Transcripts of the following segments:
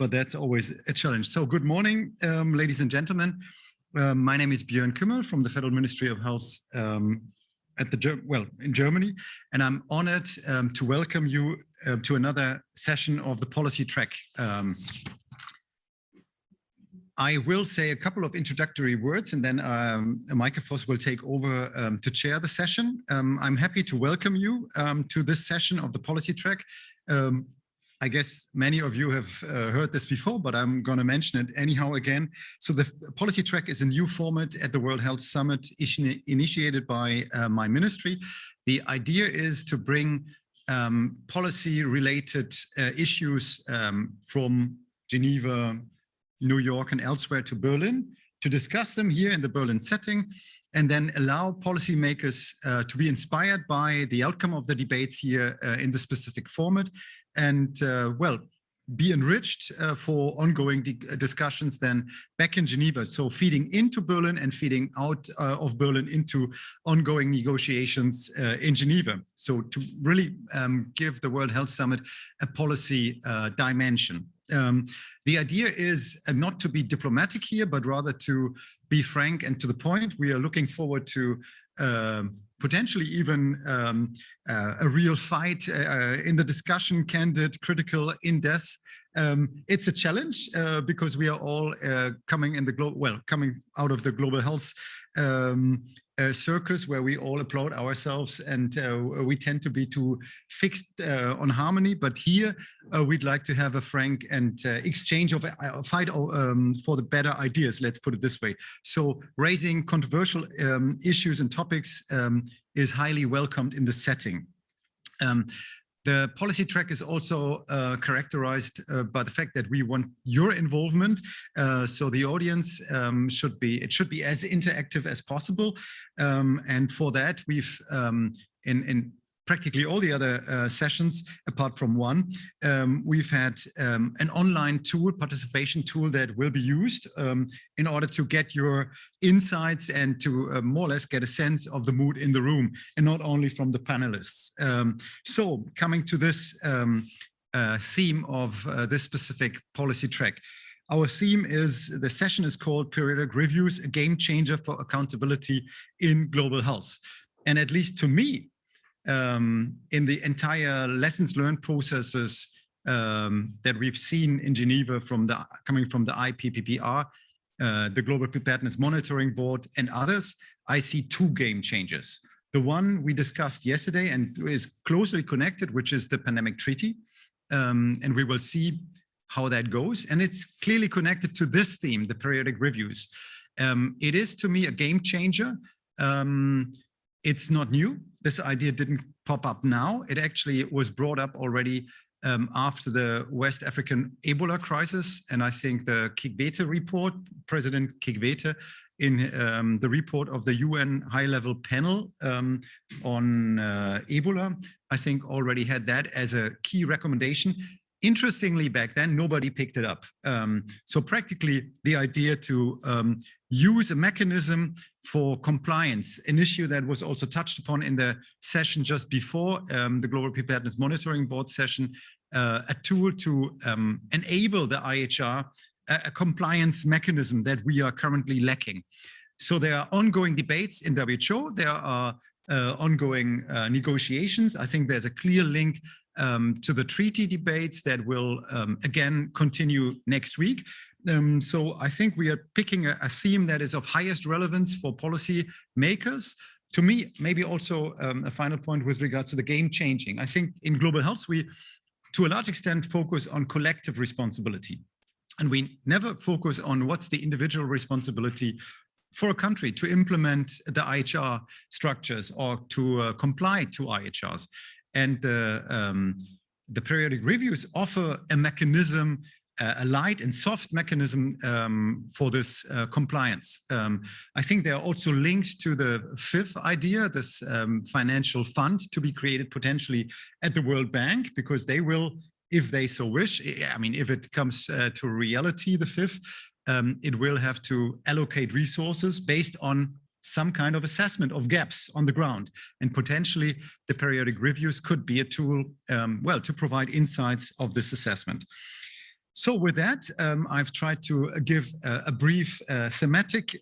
but that's always a challenge. So good morning, ladies and gentlemen. My name is Björn Kümmel from the Federal Ministry of Health in Germany, and I'm honored to welcome you to another session of the policy track. I will say a couple of introductory words, and then Maike Voss will take over to chair the session. I'm happy to welcome you to this session of the policy track. I guess many of you have heard this before, but I'm going to mention it anyhow again. So the policy track is a new format at the World Health Summit initiated by my ministry. The idea is to bring policy-related issues from Geneva, New York, and elsewhere to Berlin, to discuss them here in the Berlin setting, and then allow policymakers to be inspired by the outcome of the debates here in the specific format, and be enriched for ongoing discussions then back in Geneva. So feeding into Berlin and feeding out of Berlin into ongoing negotiations in Geneva. So to really give the World Health Summit a policy dimension. The idea is not to be diplomatic here, but rather to be frank and to the point. We are looking forward to potentially even a real fight in the discussion, candid, critical, in-depth. It's a challenge because we are all coming out of the global health circus, where we all applaud ourselves, and we tend to be too fixed on harmony. But here we'd like to have a frank and exchange of fight for the better ideas, let's put it this way. So raising controversial issues and topics is highly welcomed in the setting. The policy track is also characterized by the fact that we want your involvement. So the audience should be as interactive as possible. And for that, we've in practically all the other sessions, apart from one, we've had an online tool, participation tool, that will be used in order to get your insights and to more or less get a sense of the mood in the room, and not only from the panelists. So coming to this theme of this specific policy track. Our theme is, the session is called Periodic Reviews, a Game Changer for Accountability in Global Health. And at least to me, in the entire lessons learned processes that we've seen in Geneva coming from the IPPPR, the Global Preparedness Monitoring Board, and others, I see two game changers. The one we discussed yesterday and is closely connected, which is the pandemic treaty, and we will see how that goes. And it's clearly connected to this theme, the periodic reviews. It is, to me, a game changer. It's not new. This idea didn't pop up now. It actually was brought up already after the West African Ebola crisis. And I think the Kikwete report, President Kikwete, in the report of the UN high-level panel on Ebola, I think already had that as a key recommendation. Interestingly, back then, nobody picked it up. So practically, the idea to use a mechanism for compliance, an issue that was also touched upon in the session just before the Global Preparedness Monitoring Board session, a tool to enable the IHR, a compliance mechanism that we are currently lacking. So there are ongoing debates in WHO, there are ongoing negotiations. I think there's a clear link to the treaty debates that will again continue next week. So I think we are picking a theme that is of highest relevance for policy makers. To me, maybe also a final point with regards to the game changing. I think in global health, we, to a large extent, focus on collective responsibility. And we never focus on what's the individual responsibility for a country to implement the IHR structures or to comply to IHRs. And the periodic reviews offer a mechanism, a light and soft mechanism for this compliance. I think there are also links to the fifth idea, this financial fund to be created potentially at the World Bank, because they will, if they so wish, I mean, if it comes to reality, the fifth, it will have to allocate resources based on some kind of assessment of gaps on the ground. And potentially the periodic reviews could be a tool, well, to provide insights of this assessment. So with that, I've tried to give a brief thematic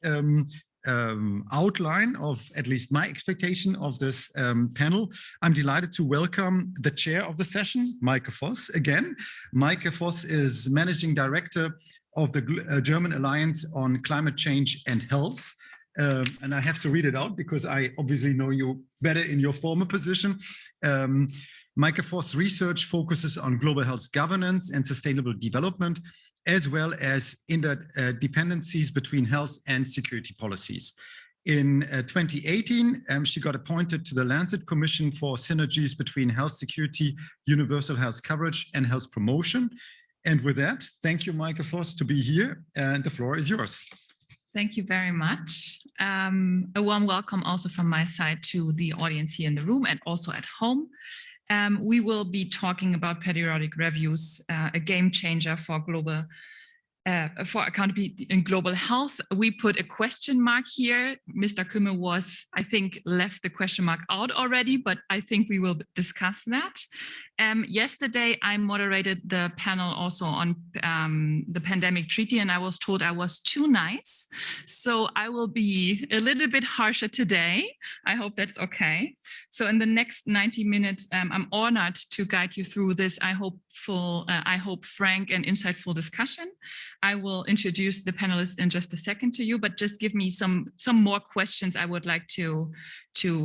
outline of at least my expectation of this panel. I'm delighted to welcome the chair of the session, Maike Voss, again. Maike Voss is Managing Director of the German Alliance on Climate Change and Health. And I have to read it out because I obviously know you better in your former position. Maike Voss' research focuses on global health governance and sustainable development, as well as interdependencies between health and security policies. In 2018, she got appointed to the Lancet Commission for Synergies between Health Security, Universal Health Coverage, and Health Promotion. And with that, thank you, Maike Voss, to be here, and the floor is yours. Thank you very much. A warm welcome also from my side to the audience here in the room and also at home. We will be talking about periodic reviews, a game changer for for accountability in global health. We put a question mark here. Mr. Kümmel was, I think, left the question mark out already, but I think we will discuss that. Yesterday, I moderated the panel also on the pandemic treaty, and I was told I was too nice. So I will be a little bit harsher today. I hope that's okay. So in the next 90 minutes, I'm honored to guide you through this, I hope frank and insightful discussion. I will introduce the panelists in just a second to you, but just give me some more questions I would like to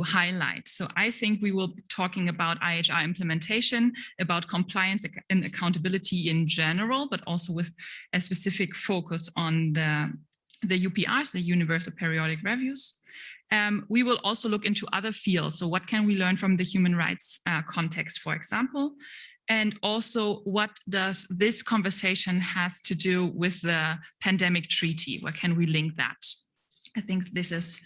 highlight. So I think we will be talking about IHR implementation, about compliance and accountability in general, but also with a specific focus on the UPRs, the Universal Periodic Reviews. We will also look into other fields. So what can we learn from the human rights context, for example? And also, what does this conversation has to do with the pandemic treaty? Where can we link that? I think this is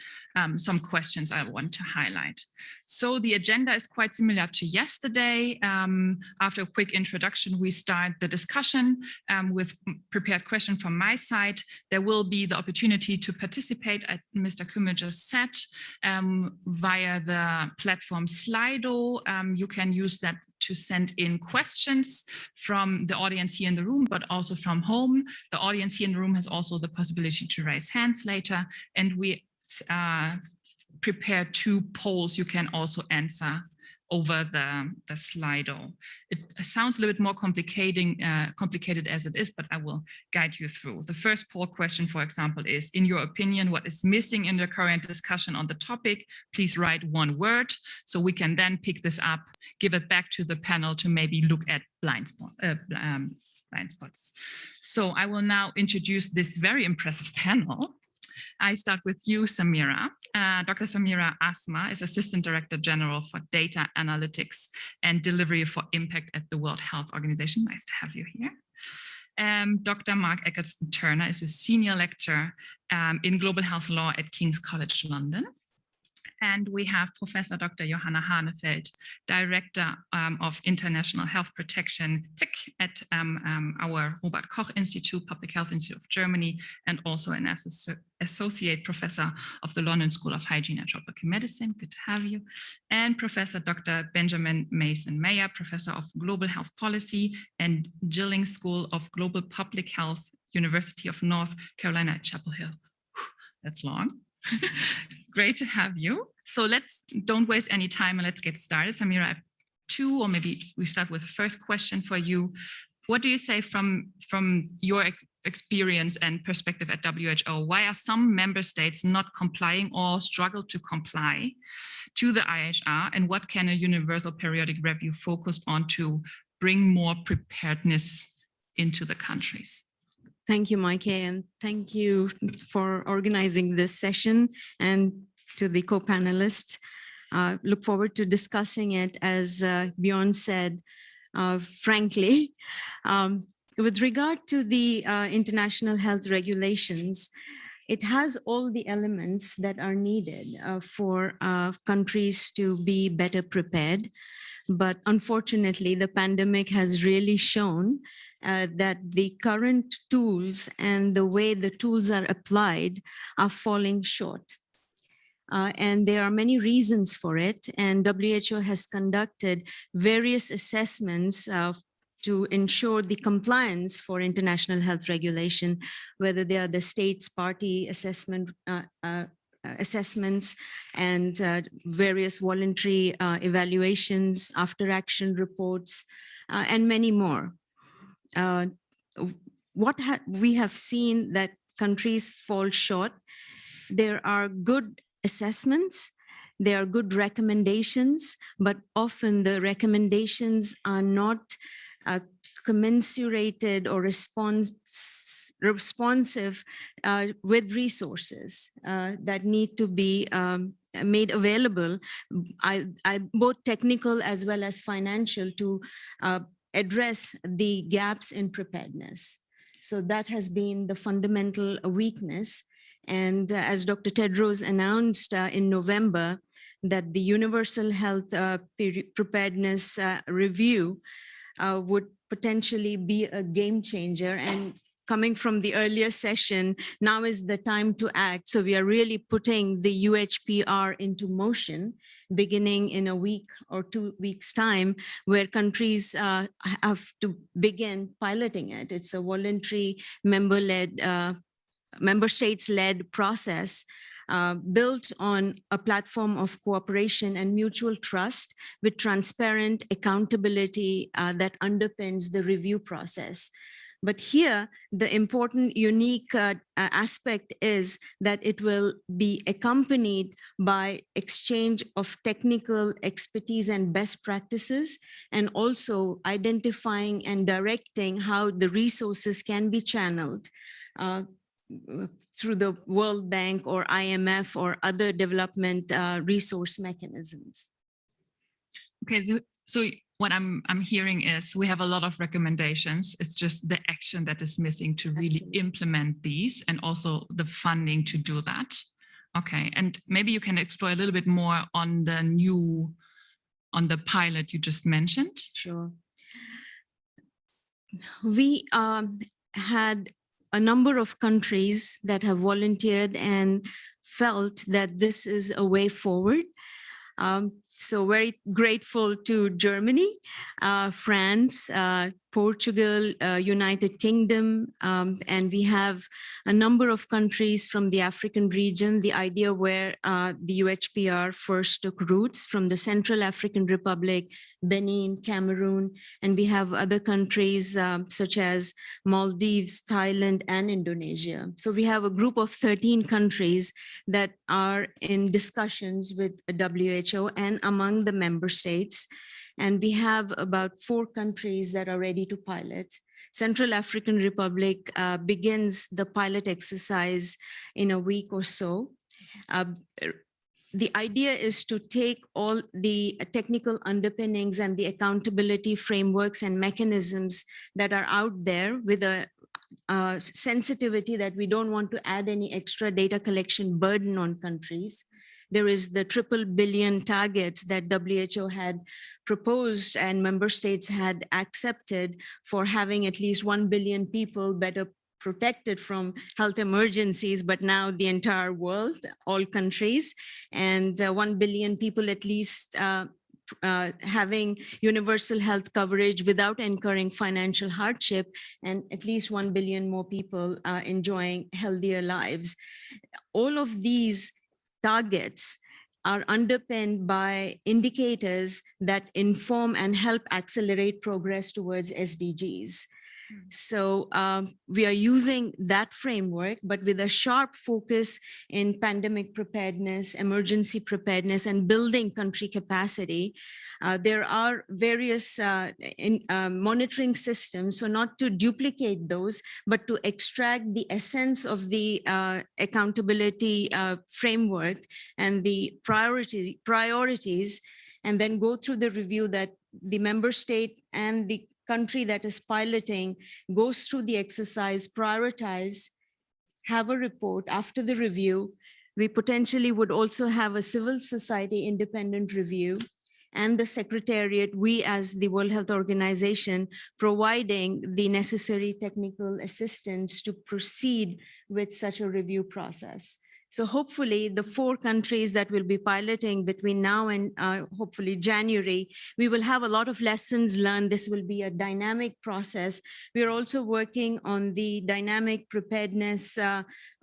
some questions I want to highlight. So the agenda is quite similar to yesterday. After a quick introduction, we start the discussion with prepared question from my side. There will be the opportunity to participate, as Mr. Kümmel just said, via the platform Slido. You can use that to send in questions from the audience here in the room, but also from home. The audience here in the room has also the possibility to raise hands later, and we prepare 2 polls you can also answer over the Slido. It sounds a little bit more complicated as it is, but I will guide you through. The first poll question, for example, is, in your opinion, what is missing in the current discussion on the topic? Please write 1 word, so we can then pick this up, give it back to the panel to maybe look at blind spots. So I will now introduce this very impressive panel. I start with you, Samira. Dr. Samira Asma is Assistant Director General for Data Analytics and Delivery for Impact at the World Health Organization. Nice to have you here. Dr. Mark Eggerton-Turner is a Senior Lecturer in Global Health Law at King's College London. And we have Professor Dr. Johanna Hanefeld, Director of International Health Protection at our Robert Koch Institute, Public Health Institute of Germany, and also an Associate Professor of the London School of Hygiene and Tropical Medicine. Good to have you. And Professor Dr. Benjamin Mason-Mayer, Professor of Global Health Policy and Gilling School of Global Public Health, University of North Carolina at Chapel Hill. That's long. Great to have you. So don't waste any time and let's get started. Samira, I have 2, or maybe we start with the first question for you. What do you say from your experience and perspective at WHO? Why are some member states not complying or struggle to comply to the IHR? And what can a universal periodic review focus on to bring more preparedness into the countries? Thank you, Maike, and thank you for organizing this session, and to the co-panelists. Look forward to discussing it, as Bjorn said, frankly. With regard to the international health regulations, it has all the elements that are needed for countries to be better prepared. But unfortunately, the pandemic has really shown that the current tools and the way the tools are applied are falling short. And there are many reasons for it. And WHO has conducted various assessments to ensure the compliance for international health regulation, whether they are the state's party assessments and various voluntary evaluations, after action reports, and many more. We have seen that countries fall short. There are good assessments, there are good recommendations, but often the recommendations are not commensurated or responsive with resources that need to be made available, both technical as well as financial, to address the gaps in preparedness. So that has been the fundamental weakness. And as Dr. Tedros announced in November, that the Universal Health Preparedness Review would potentially be a game changer. And coming from the earlier session, now is the time to act. So we are really putting the UHPR into motion, beginning in a week or 2 weeks' time, where countries have to begin piloting it. It's a voluntary member states-led process built on a platform of cooperation and mutual trust with transparent accountability that underpins the review process. But here, the important, unique aspect is that it will be accompanied by exchange of technical expertise and best practices, and also identifying and directing how the resources can be channeled through the World Bank or IMF or other development resource mechanisms. Okay, so what I'm hearing is we have a lot of recommendations. It's just the action that is missing to really Absolutely. implement these, and also the funding to do that. Okay, and maybe you can explore a little bit more on the pilot you just mentioned. Sure. We had a number of countries that have volunteered and felt that this is a way forward. So very grateful to Germany, France, Portugal, United Kingdom, and we have a number of countries from the African region. The idea where the UHPR first took roots from the Central African Republic, Benin, Cameroon, and we have other countries such as Maldives, Thailand, and Indonesia. So we have a group of 13 countries that are in discussions with WHO and among the member states. And we have about 4 countries that are ready to pilot. Central African Republic begins the pilot exercise in a week or so. The idea is to take all the technical underpinnings and the accountability frameworks and mechanisms that are out there with a sensitivity that we don't want to add any extra data collection burden on countries. There is the 3 billion targets that WHO had proposed and member states had accepted for having at least 1 billion people better protected from health emergencies, but now the entire world, all countries, and 1 billion people at least having universal health coverage without incurring financial hardship, and at least 1 billion more people enjoying healthier lives. All of these targets are underpinned by indicators that inform and help accelerate progress towards SDGs. So we are using that framework, but with a sharp focus in pandemic preparedness, emergency preparedness, and building country capacity. There are various monitoring systems, so not to duplicate those, but to extract the essence of the accountability framework and the priorities, and then go through the review that the member state and the country that is piloting goes through the exercise, prioritize, have a report after the review. We potentially would also have a civil society independent review, and the Secretariat, we as the World Health Organization, providing the necessary technical assistance to proceed with such a review process. So hopefully the 4 countries that will be piloting between now and hopefully January, we will have a lot of lessons learned. This will be a dynamic process. We are also working on the dynamic preparedness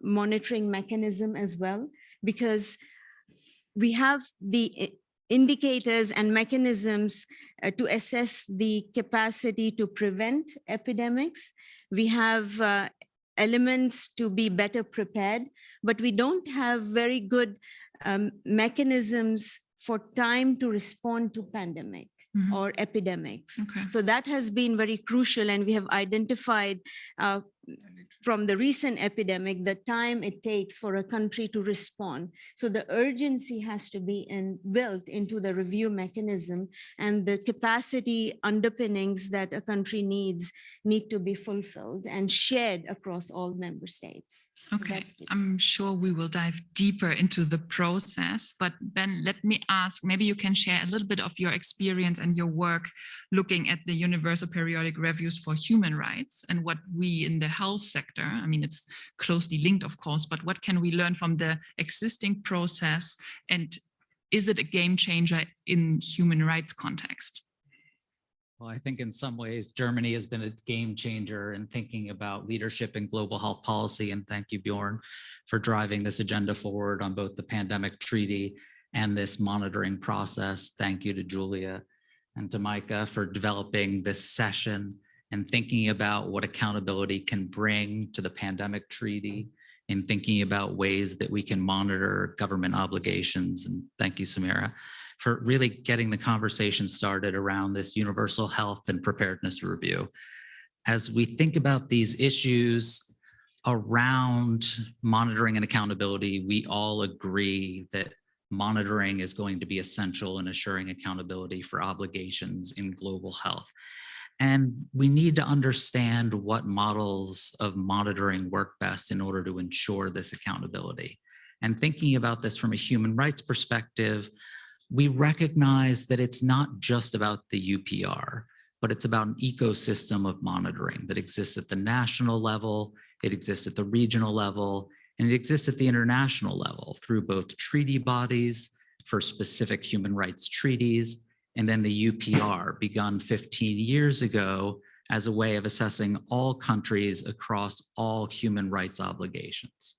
monitoring mechanism as well, because we have the indicators and mechanisms to assess the capacity to prevent epidemics. We have elements to be better prepared, but we don't have very good mechanisms for time to respond to pandemic or epidemics. Okay. So that has been very crucial, and we have identified from the recent epidemic the time it takes for a country to respond. So the urgency has to be built into the review mechanism, and the capacity underpinnings that a country needs need to be fulfilled and shared across all member states. Okay, I'm sure we will dive deeper into the process, but Ben, let me ask, maybe you can share a little bit of your experience and your work looking at the Universal Periodic Reviews for Human Rights and what we in the health sector, I mean, it's closely linked, of course, but what can we learn from the existing process, and is it a game changer in human rights context? Well, I think in some ways, Germany has been a game changer in thinking about leadership in global health policy. And thank you, Bjorn, for driving this agenda forward on both the pandemic treaty and this monitoring process. Thank you to Julia and to Micah for developing this session and thinking about what accountability can bring to the pandemic treaty and thinking about ways that we can monitor government obligations. And thank you, Samira, for really getting the conversation started around this universal health and preparedness review. As we think about these issues around monitoring and accountability, we all agree that monitoring is going to be essential in assuring accountability for obligations in global health. And we need to understand what models of monitoring work best in order to ensure this accountability. And thinking about this from a human rights perspective, we recognize that it's not just about the UPR, but it's about an ecosystem of monitoring that exists at the national level, it exists at the regional level, and it exists at the international level through both treaty bodies for specific human rights treaties, and then the UPR, begun 15 years ago as a way of assessing all countries across all human rights obligations.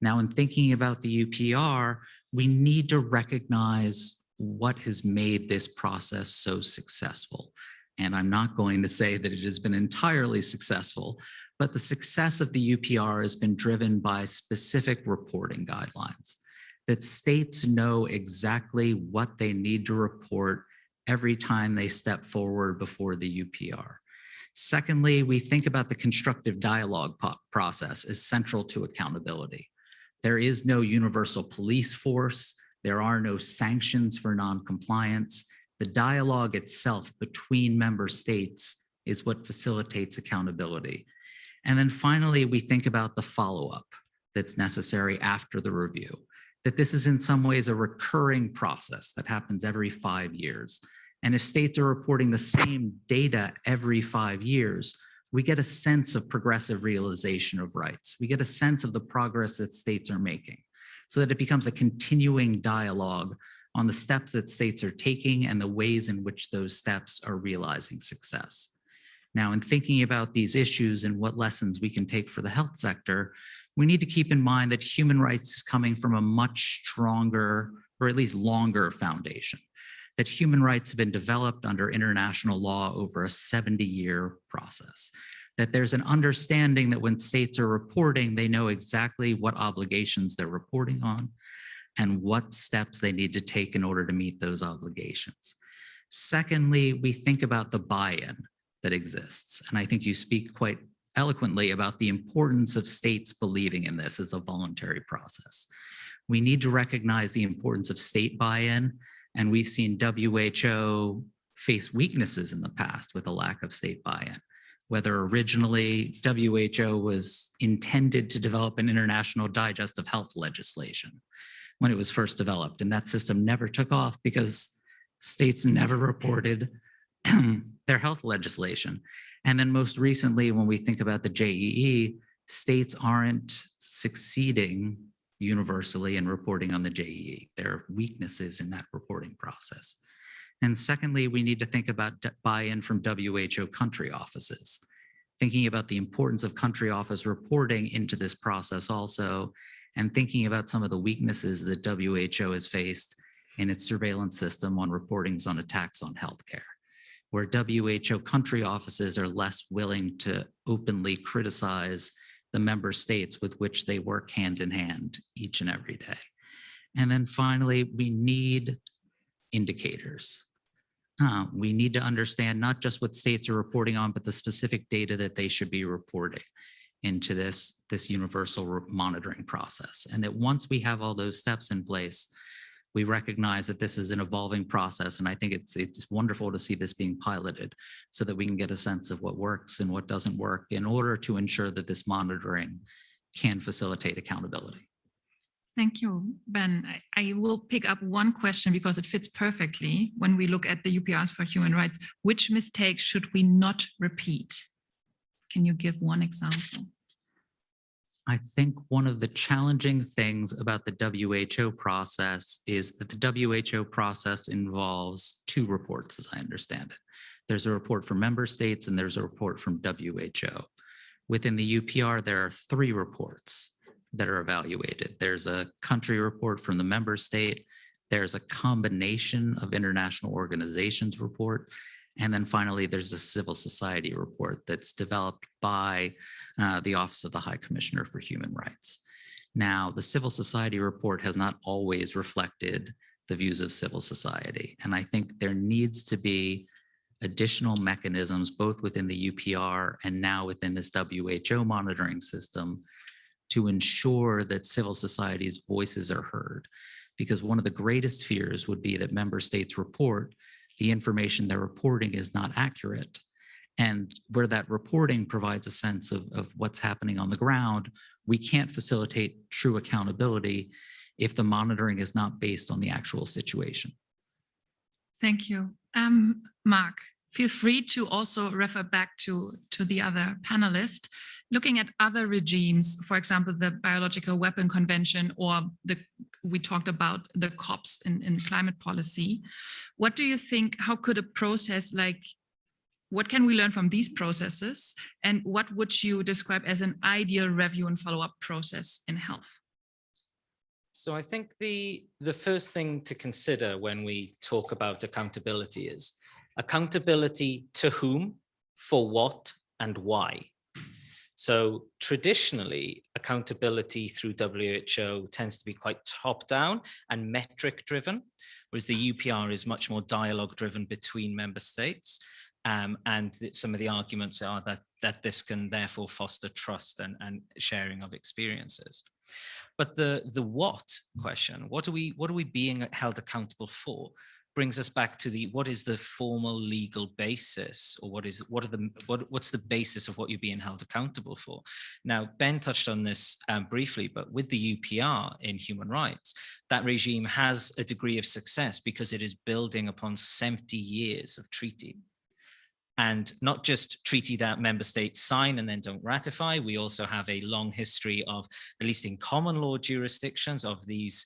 Now, in thinking about the UPR, we need to recognize what has made this process so successful. And I'm not going to say that it has been entirely successful, but the success of the UPR has been driven by specific reporting guidelines that states know exactly what they need to report every time they step forward before the UPR. Secondly, we think about the constructive dialogue process as central to accountability. There is no universal police force. There are no sanctions for non-compliance. The dialogue itself between member states is what facilitates accountability. And then finally, we think about the follow-up that's necessary after the review, that this is in some ways a recurring process that happens every 5 years. And if states are reporting the same data every 5 years, we get a sense of progressive realization of rights. We get a sense of the progress that states are making, so that it becomes a continuing dialogue on the steps that states are taking and the ways in which those steps are realizing success. Now, in thinking about these issues and what lessons we can take for the health sector, we need to keep in mind that human rights is coming from a much stronger, or at least longer foundation, that human rights have been developed under international law over a 70-year process, that there's an understanding that when states are reporting, they know exactly what obligations they're reporting on and what steps they need to take in order to meet those obligations. Secondly, we think about the buy-in that exists. And I think you speak quite eloquently about the importance of states believing in this as a voluntary process. We need to recognize the importance of state buy-in, and we've seen WHO face weaknesses in the past with a lack of state buy-in. Whether originally WHO was intended to develop an international digest of health legislation when it was first developed, and that system never took off because states never reported their health legislation. And then most recently, when we think about the JEE, states aren't succeeding universally and reporting on the JEE. There are weaknesses in that reporting process. And secondly, we need to think about buy-in from WHO country offices, thinking about the importance of country office reporting into this process also, and thinking about some of the weaknesses that WHO has faced in its surveillance system on reportings on attacks on healthcare, where WHO country offices are less willing to openly criticize the member states with which they work hand in hand each and every day. And then finally, we need indicators. We need to understand not just what states are reporting on, but the specific data that they should be reporting into this universal monitoring process. And that once we have all those steps in place, we recognize that this is an evolving process. And I think it's wonderful to see this being piloted so that we can get a sense of what works and what doesn't work in order to ensure that this monitoring can facilitate accountability. Thank you, Ben. I will pick up one question because it fits perfectly when we look at the UPRs for human rights. Which mistakes should we not repeat? Can you give one example? I think one of the challenging things about the WHO process is that the WHO process involves two reports, as I understand it. There's a report from member states and there's a report from WHO. Within the UPR, there are three reports that are evaluated. There's a country report from the member state. There's a combination of international organizations report. And then finally, there's a civil society report that's developed by the Office of the High Commissioner for Human Rights. Now, the civil society report has not always reflected the views of civil society. And I think there needs to be additional mechanisms, both within the UPR and now within this WHO monitoring system, to ensure that civil society's voices are heard. Because one of the greatest fears would be that member states report the information they're reporting is not accurate. And where that reporting provides a sense of what's happening on the ground, we can't facilitate true accountability if the monitoring is not based on the actual situation. Thank you. Mark, feel free to also refer back to the other panelists. Looking at other regimes, for example, the Biological Weapon Convention, or we talked about the COPs in climate policy. What do you think, how could a process like, what can we learn from these processes? And what would you describe as an ideal review and follow-up process in health? So I think the first thing to consider when we talk about accountability is accountability to whom, for what, and why. So traditionally, accountability through WHO tends to be quite top-down and metric-driven, whereas the UPR is much more dialogue-driven between member states. And some of the arguments are that this can therefore foster trust and sharing of experiences. But the what question, what are we being held accountable for, brings us back to what is the formal legal basis, or what's the basis of what you're being held accountable for? Now, Ben touched on this briefly, but with the UPR in human rights, that regime has a degree of success because it is building upon 70 years of treaty. And not just treaty that member states sign and then don't ratify. We also have a long history of, at least in common law jurisdictions, of these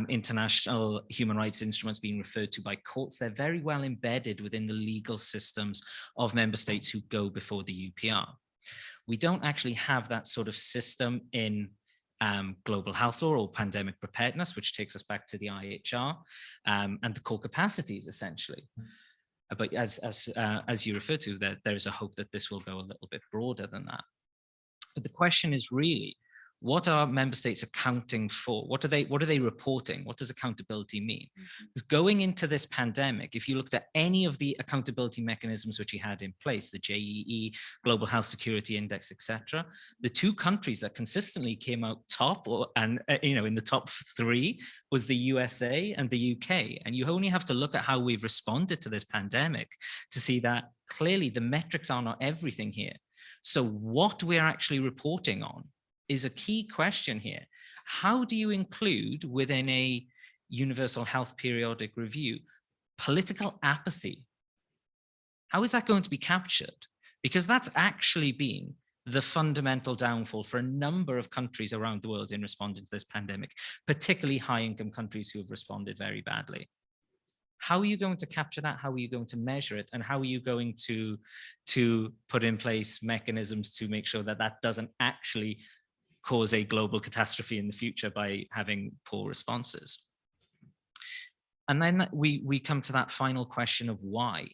international human rights instruments being referred to by courts. They're very well embedded within the legal systems of member states who go before the UPR. We don't actually have that sort of system in global health law or pandemic preparedness, which takes us back to the IHR and the core capacities, essentially. But as you refer to, that there is a hope that this will go a little bit broader than that. But the question is really, what are member states accounting for? What are they reporting? What does accountability mean? Because going into this pandemic, if you looked at any of the accountability mechanisms which you had in place, the JEE, Global Health Security Index, etc., the two countries that consistently came out top, in the top three, was the USA and the UK. And you only have to look at how we've responded to this pandemic to see that clearly the metrics are not everything here. So what we're actually reporting on is a key question here. How do you include within a universal health periodic review political apathy? How is that going to be captured? Because that's actually been the fundamental downfall for a number of countries around the world in responding to this pandemic, particularly high-income countries who have responded very badly. How are you going to capture that? How are you going to measure it? And how are you going to put in place mechanisms to make sure that that doesn't actually cause a global catastrophe in the future by having poor responses? And then we come to that final question of why.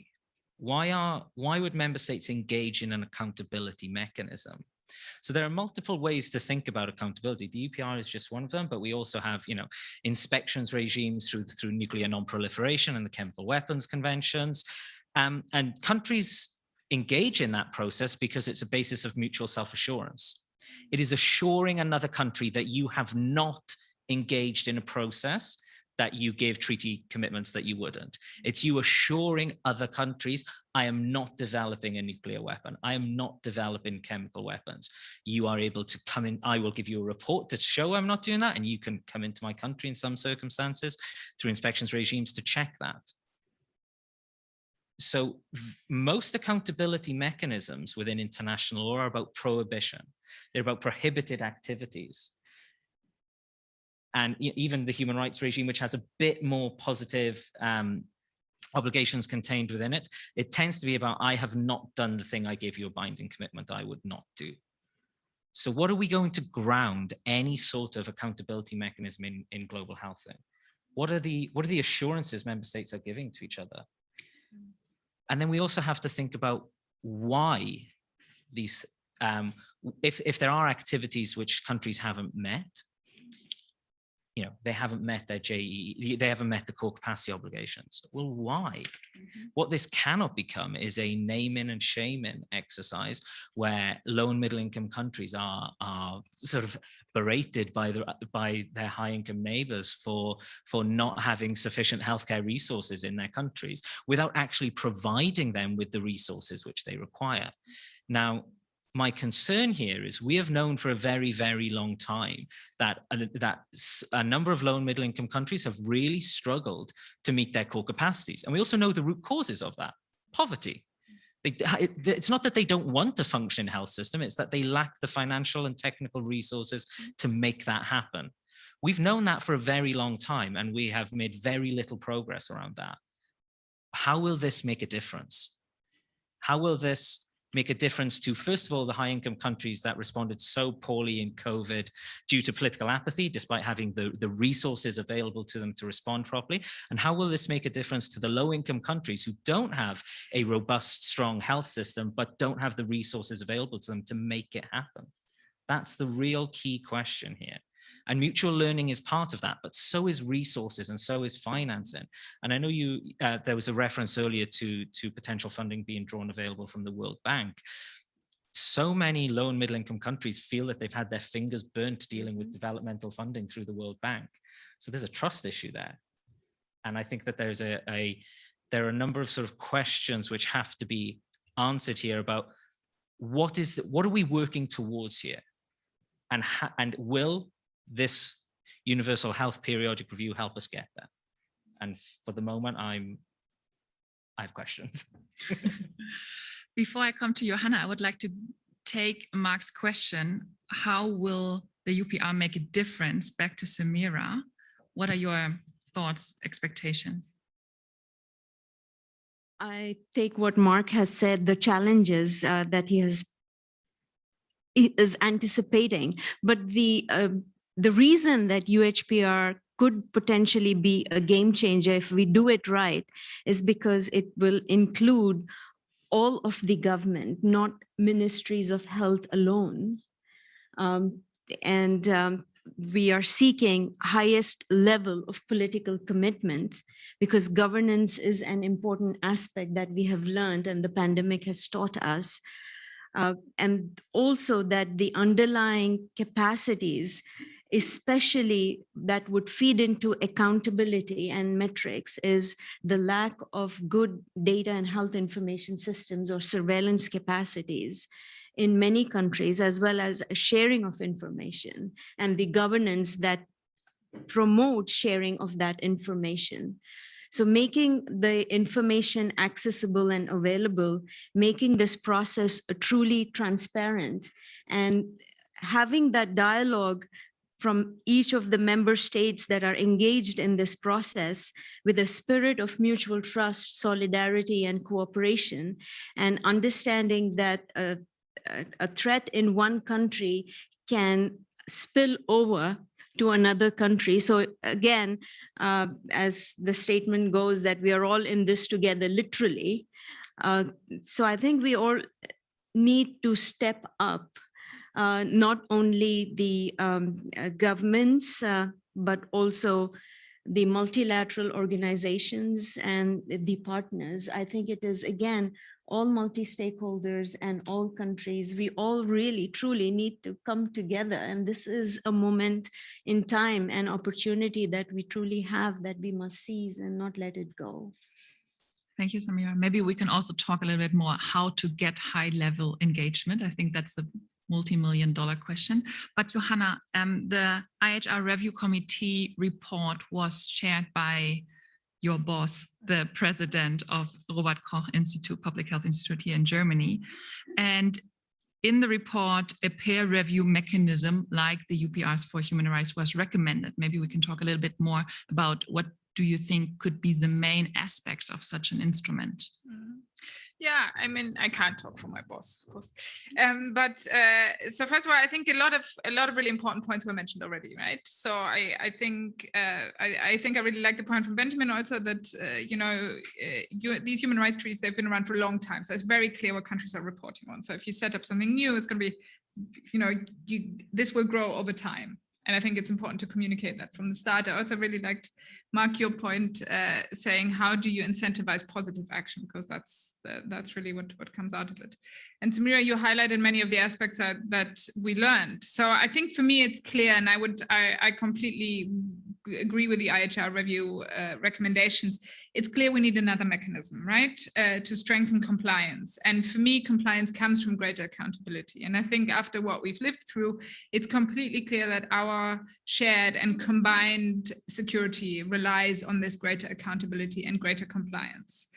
Why would member states engage in an accountability mechanism? So there are multiple ways to think about accountability. The UPR is just one of them, but we also have, inspections regimes through nuclear non-proliferation and the chemical weapons conventions. And countries engage in that process because it's a basis of mutual self-assurance. It is assuring another country that you have not engaged in a process that you give treaty commitments that you wouldn't. It's you assuring other countries, I am not developing a nuclear weapon. I am not developing chemical weapons. You are able to come in, I will give you a report to show I'm not doing that, and you can come into my country in some circumstances through inspections regimes to check that. So most accountability mechanisms within international law are about prohibition. They're about prohibited activities. And even the human rights regime, which has a bit more positive obligations contained within it, it tends to be about, I have not done the thing I gave you a binding commitment I would not do. So what are we going to ground any sort of accountability mechanism in global health in? What are the assurances member states are giving to each other? And then we also have to think about why these, if there are activities which countries haven't met, they haven't met their JE, they haven't met the core capacity obligations. Well, why? What this cannot become is a naming and shaming exercise where low and middle income countries are sort of berated by their high income neighbors for not having sufficient healthcare resources in their countries without actually providing them with the resources which they require. Now, my concern here is we have known for a very, very long time that a number of low and middle income countries have really struggled to meet their core capacities. And we also know the root causes of that: poverty. It's not that they don't want a functioning health system, it's that they lack the financial and technical resources to make that happen. We've known that for a very long time, and we have made very little progress around that. How will this make a difference? How will this make a difference to, first of all, the high-income countries that responded so poorly in COVID due to political apathy, despite having the resources available to them to respond properly? And how will this make a difference to the low-income countries who don't have a robust, strong health system, but don't have the resources available to them to make it happen? That's the real key question here. And mutual learning is part of that, but so is resources and so is financing. And I know there was a reference earlier to potential funding being drawn available from the World Bank. So many low and middle income countries feel that they've had their fingers burnt dealing with developmental funding through the World Bank. So there's a trust issue there. And I think that there are a number of sort of questions which have to be answered here about what are we working towards here? And will this universal health periodic review help us get there? And for the moment, I have questions. Before I come to Johanna, I would like to take Mark's question. How will the UPR make a difference? Back to Samira. What are your thoughts, expectations? I take what Mark has said, the challenges that he is anticipating, but the reason that UHPR could potentially be a game changer if we do it right is because it will include all of the government, not ministries of health alone. We are seeking highest level of political commitment because governance is an important aspect that we have learned and the pandemic has taught us. And also that the underlying capacities, especially that would feed into accountability and metrics, is the lack of good data and health information systems or surveillance capacities in many countries, as well as a sharing of information and the governance that promotes sharing of that information. So making the information accessible and available, making this process truly transparent, And having that dialogue from each of the member states that are engaged in this process with a spirit of mutual trust, solidarity, and cooperation, and understanding that a threat in one country can spill over to another country. So again, as the statement goes, that we are all in this together, literally. So I think we all need to step up, not only the governments, but also the multilateral organizations and the partners. I think it is, again, all multi-stakeholders and all countries, we all really, truly need to come together. And this is a moment in time and opportunity that we truly have, that we must seize and not let it go. Thank you, Samira. Maybe we can also talk a little bit more how to get high-level engagement. I think that's the multi-million-dollar question. But Johanna, the IHR Review Committee report was shared by your boss, the president of Robert Koch Institute, Public Health Institute here in Germany. And in the report, a peer review mechanism like the UPRs for human rights was recommended. Maybe we can talk a little bit more about what do you think could be the main aspects of such an instrument? Yeah, I mean, I can't talk for my boss, of course. So first of all, I think a lot of really important points were mentioned already, right? So I think I really like the point from Benjamin also that these human rights treaties, they've been around for a long time. So it's very clear what countries are reporting on. So if you set up something new, it's going to be, this will grow over time. And I think it's important to communicate that from the start. I also really liked, Mark, your point saying, how do you incentivize positive action? Because that's really what comes out of it. And Samira, you highlighted many of the aspects that we learned. So I think for me, it's clear, and I completely agree with the IHR review recommendations. It's clear we need another mechanism, right, to strengthen compliance. And for me, compliance comes from greater accountability. And I think after what we've lived through, it's completely clear that our shared and combined security relies on this greater accountability and greater compliance.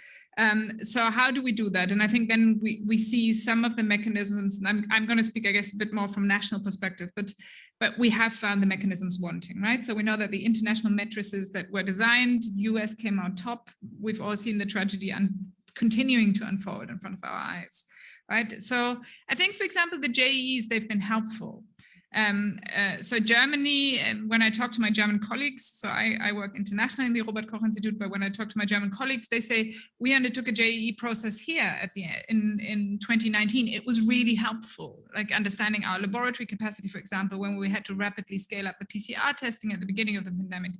So how do we do that? And I think then we see some of the mechanisms, and I'm going to speak, I guess, a bit more from national perspective, but we have found the mechanisms wanting, right? So we know that the international matrices that were designed, US came out top. We've all seen the tragedy and continuing to unfold in front of our eyes, right? So I think, for example, the JEEs, they've been helpful. So Germany, when I talk to my German colleagues, so I work internationally in the Robert Koch Institute, but when I talk to my German colleagues, they say, we undertook a JEE process here in 2019. It was really helpful, like understanding our laboratory capacity, for example, when we had to rapidly scale up the PCR testing at the beginning of the pandemic,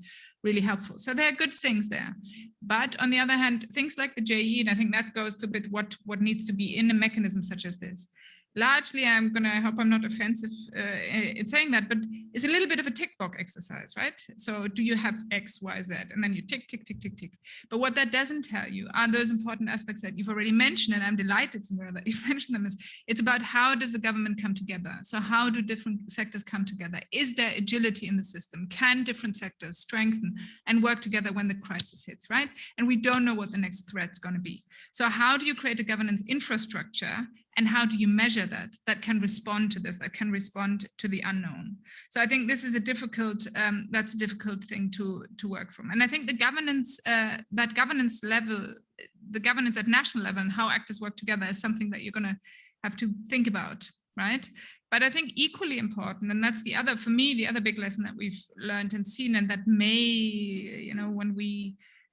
really helpful. So there are good things there. But on the other hand, things like the JEE, and I think that goes to a bit what needs to be in a mechanism such as this. Largely, I hope I'm not offensive in saying that, but it's a little bit of a tick box exercise, right? So do you have X, Y, Z? And then you tick, tick, tick, tick, tick. But what that doesn't tell you are those important aspects that you've already mentioned, and I'm delighted, Samira, that you've mentioned them. It's about how does the government come together? So how do different sectors come together? Is there agility in the system? Can different sectors strengthen and work together when the crisis hits, right? And we don't know what the next threat's going to be. So how do you create a governance infrastructure? And how do you measure that can respond to this, that can respond to the unknown? So I think this is a difficult thing to work from. And I think the governance, that governance level, the governance at national level and how actors work together is something that you're going to have to think about, right? But I think equally important, and that's for me, the other big lesson that we've learned and seen, and that may,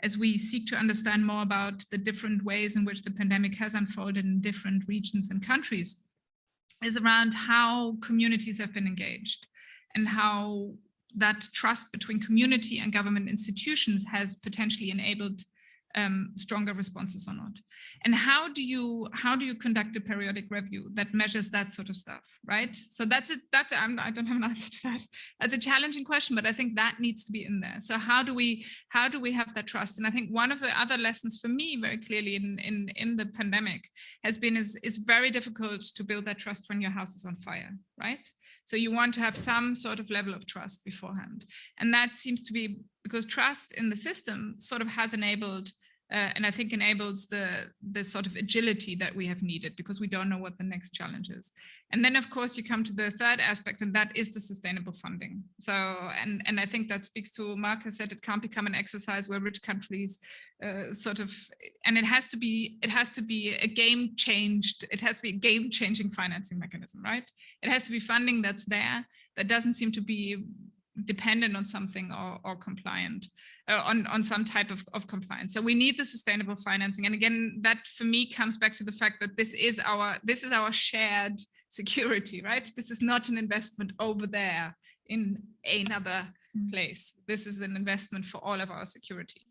as we seek to understand more about the different ways in which the pandemic has unfolded in different regions and countries, is around how communities have been engaged and how that trust between community and government institutions has potentially enabled stronger responses or not. And how do you conduct a periodic review that measures that sort of stuff, right? So I don't have an answer to that. That's a challenging question, but I think that needs to be in there. So how do we have that trust? And I think one of the other lessons for me very clearly in the pandemic has been is very difficult to build that trust when your house is on fire, right? So you want to have some sort of level of trust beforehand. And that seems to be because trust in the system sort of has enabled and I think enables the sort of agility that we have needed, because we don't know what the next challenge is. And then, of course, you come to the third aspect, and that is the sustainable funding. So, and I think that speaks to Mark has said, it can't become an exercise where rich countries and it has to be a game-changing financing mechanism, right? It has to be funding that's there, that doesn't seem to be dependent on something or compliant on some type of compliance. So we need the sustainable financing. And again, that for me comes back to the fact that this is our shared security, right? This is not an investment over there in another place. This is an investment for all of our security.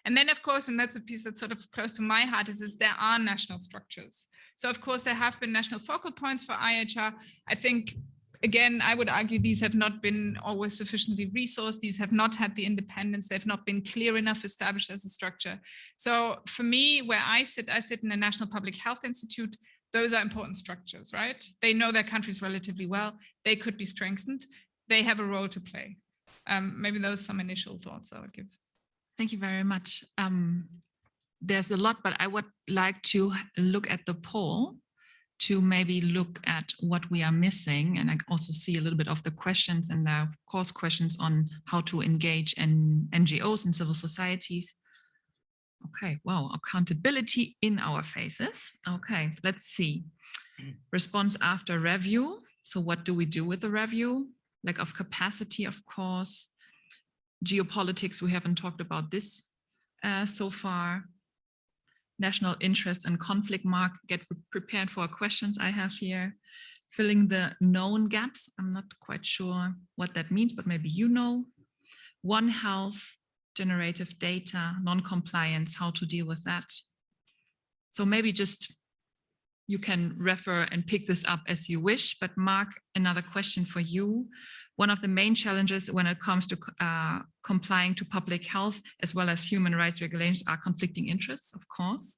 And then, of course, and that's a piece that's sort of close to my heart, is there are national structures. So of course, there have been national focal points for IHR. I think, again, I would argue these have not been always sufficiently resourced. These have not had the independence. They've not been clear enough established as a structure. So for me, where I sit in the National Public Health Institute. Those are important structures, right? They know their countries relatively well. They could be strengthened. They have a role to play. Maybe those are some initial thoughts I would give. Thank you very much. There's a lot, but I would like to look at the poll to maybe look at what we are missing. And I also see a little bit of the questions, and there are, of course, questions on how to engage in NGOs and civil societies. Okay, wow, accountability in our faces. Okay, so let's see. Response after review. So what do we do with the review? Lack of capacity, of course. Geopolitics, we haven't talked about this so far. National interest and conflict. Mark, get prepared for questions I have here. Filling the known gaps. I'm not quite sure what that means, but maybe you know. One Health, generative data, non-compliance, how to deal with that. So maybe just you can refer and pick this up as you wish, but Mark, another question for you. One of the main challenges when it comes to complying to public health as well as human rights regulations are conflicting interests, of course.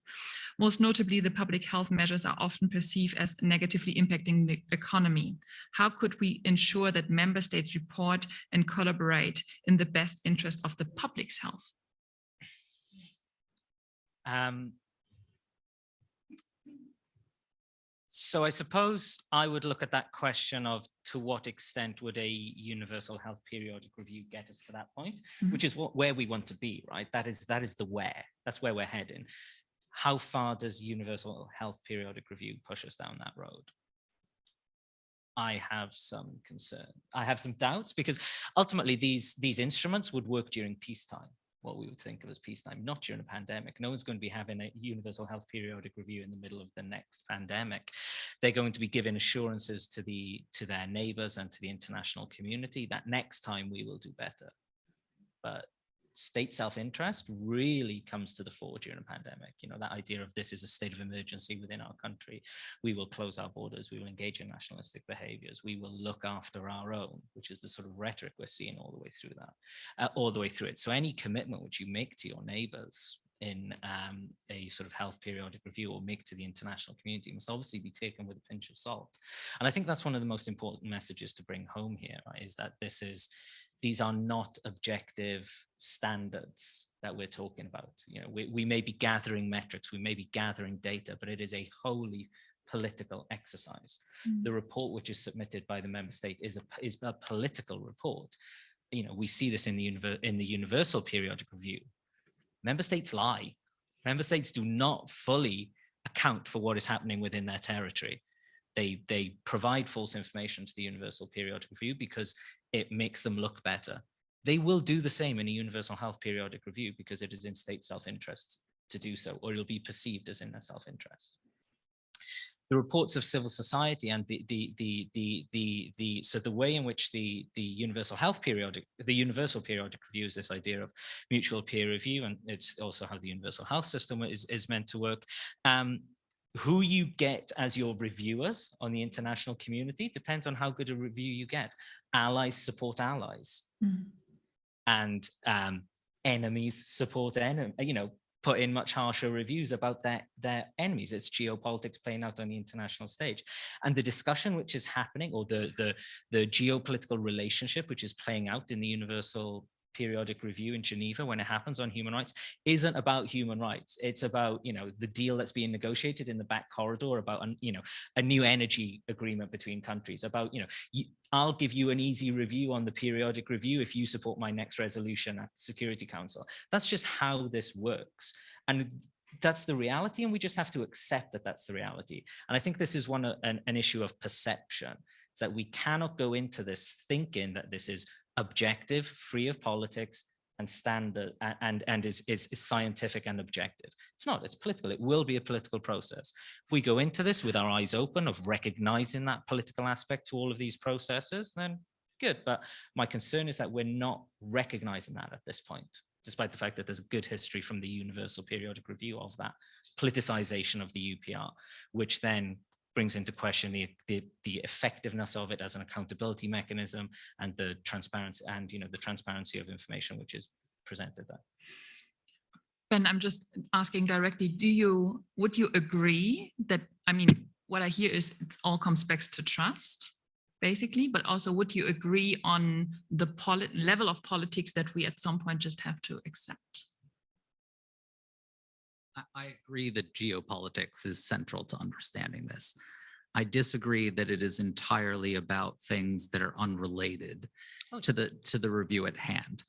Most notably, the public health measures are often perceived as negatively impacting the economy. How could we ensure that member states report and collaborate in the best interest of the public's health? So I suppose I would look at that question of to what extent would a universal health periodic review get us to that point, which is where we want to be, right? That is the where. That's where we're heading. How far does universal health periodic review push us down that road? I have some concern. I have some doubts, because ultimately these instruments would work during peacetime, what we would think of as peacetime, not during a pandemic. No one's going to be having a universal health periodic review in the middle of the next pandemic. They're going to be giving assurances to their neighbors and to the international community that next time we will do better. But state self-interest really comes to the fore during a pandemic. You know, that idea of this is a state of emergency within our country. We will close our borders. We will engage in nationalistic behaviors. We will look after our own, which is the sort of rhetoric we're seeing all the way through that, all the way through it. So any commitment which you make to your neighbors in a sort of health periodic review or make to the international community must obviously be taken with a pinch of salt. And I think that's one of the most important messages to bring home here, right, is that these are not objective standards that we're talking about. You know, we may be gathering metrics, we may be gathering data, but it is a wholly political exercise. The report which is submitted by the member state is a political report. You know, we see this in the universal periodic review. Member states lie. Member states do not fully account for what is happening within their territory. They provide false information to the universal periodic review because it makes them look better. They will do the same in a universal health periodic review because it is in state self-interest to do so, or it'll be perceived as in their self-interest. The reports of civil society and so the way in which the universal periodic review is this idea of mutual peer review, and it's also how the universal health system is meant to work. Who you get as your reviewers on the international community depends on how good a review you get. Allies support allies, and enemies support enemies. You know, put in much harsher reviews about their enemies. It's geopolitics playing out on the international stage, and the discussion which is happening, or the geopolitical relationship which is playing out in the universal periodic review in Geneva, when it happens on human rights, isn't about human rights. It's about, the deal that's being negotiated in the back corridor, about, a new energy agreement between countries, about, I'll give you an easy review on the periodic review if you support my next resolution at the Security Council. That's just how this works. And that's the reality, and we just have to accept that that's the reality. And I think this is an issue of perception. It's that we cannot go into this thinking that this is objective, free of politics, and standard, and is scientific and objective. It's not. It's political. It will be a political process. If we go into this with our eyes open, of recognizing that political aspect to all of these processes, then good. But my concern is that we're not recognizing that at this point, despite the fact that there's a good history from the Universal Periodic Review of that politicization of the UPR, which then brings into question the effectiveness of it as an accountability mechanism, and the transparency the transparency of information which is presented there. Ben, I'm just asking directly, would you agree that, what I hear is it all comes back to trust, basically, but also would you agree on the level of politics that we at some point just have to accept? I agree that geopolitics is central to understanding this. I disagree that it is entirely about things that are unrelated to the review at hand.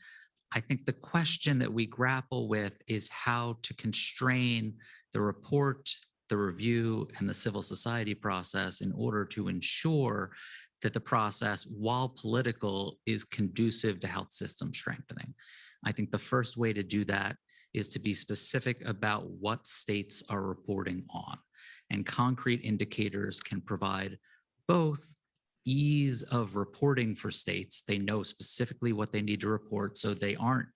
I think the question that we grapple with is how to constrain the report, the review, and the civil society process in order to ensure that the process, while political, is conducive to health system strengthening. I think the first way to do that is to be specific about what states are reporting on. And concrete indicators can provide both ease of reporting for states. They know specifically what they need to report, so they aren't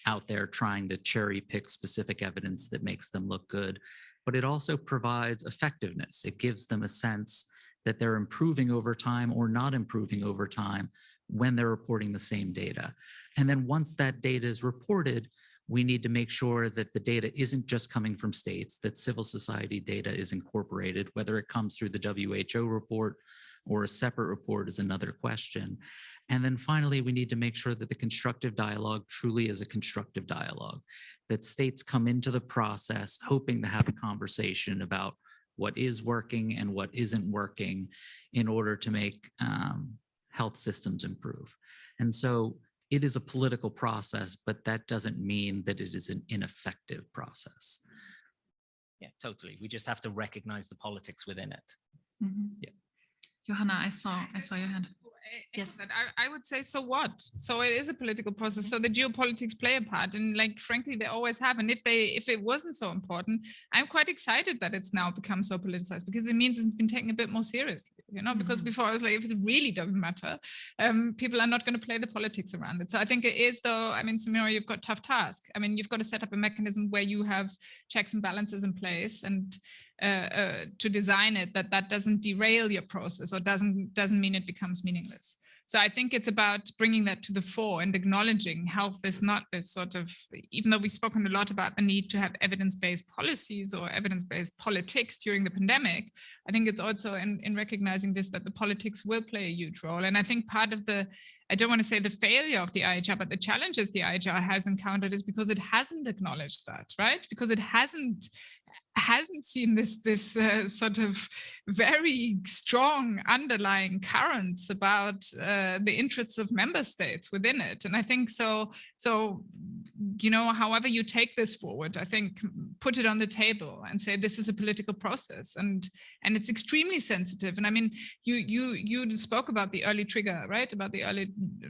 out there trying to cherry pick specific evidence that makes them look good. But it also provides effectiveness. It gives them a sense that they're improving over time or not improving over time when they're reporting the same data. And then once that data is reported, we need to make sure that the data isn't just coming from states, that civil society data is incorporated, whether it comes through the WHO report or a separate report is another question. And then finally, we need to make sure that the constructive dialogue truly is a constructive dialogue, that states come into the process hoping to have a conversation about what is working and what isn't working in order to make health systems improve. And so it is a political process, but that doesn't mean that it is an ineffective process. Yeah, totally. We just have to recognize the politics within it. Mm-hmm. Yeah. Johanna, I saw your hand. Yes, I would say, so what? So it is a political process. So the geopolitics play a part, and frankly, they always have. And if it wasn't so important, I'm quite excited that it's now become so politicized, because it means it's been taken a bit more seriously. Because before I was like, if it really doesn't matter, people are not going to play the politics around it. So I think it is, though. Samira, you've got a tough task. You've got to set up a mechanism where you have checks and balances in place, and to design it that doesn't derail your process or doesn't mean it becomes meaningless. So I think it's about bringing that to the fore and acknowledging health is not this sort of, even though we've spoken a lot about the need to have evidence-based policies or evidence-based politics during the pandemic, I think it's also in recognizing this, that the politics will play a huge role. And I think part of I don't want to say the failure of the IHR, but the challenges the IHR has encountered is because it hasn't acknowledged that, right? Because it hasn't seen this sort of very strong underlying currents about the interests of member states within it. And I think so however you take this forward, I think put it on the table and say this is a political process, and it's extremely sensitive. And you spoke about the early trigger, right? About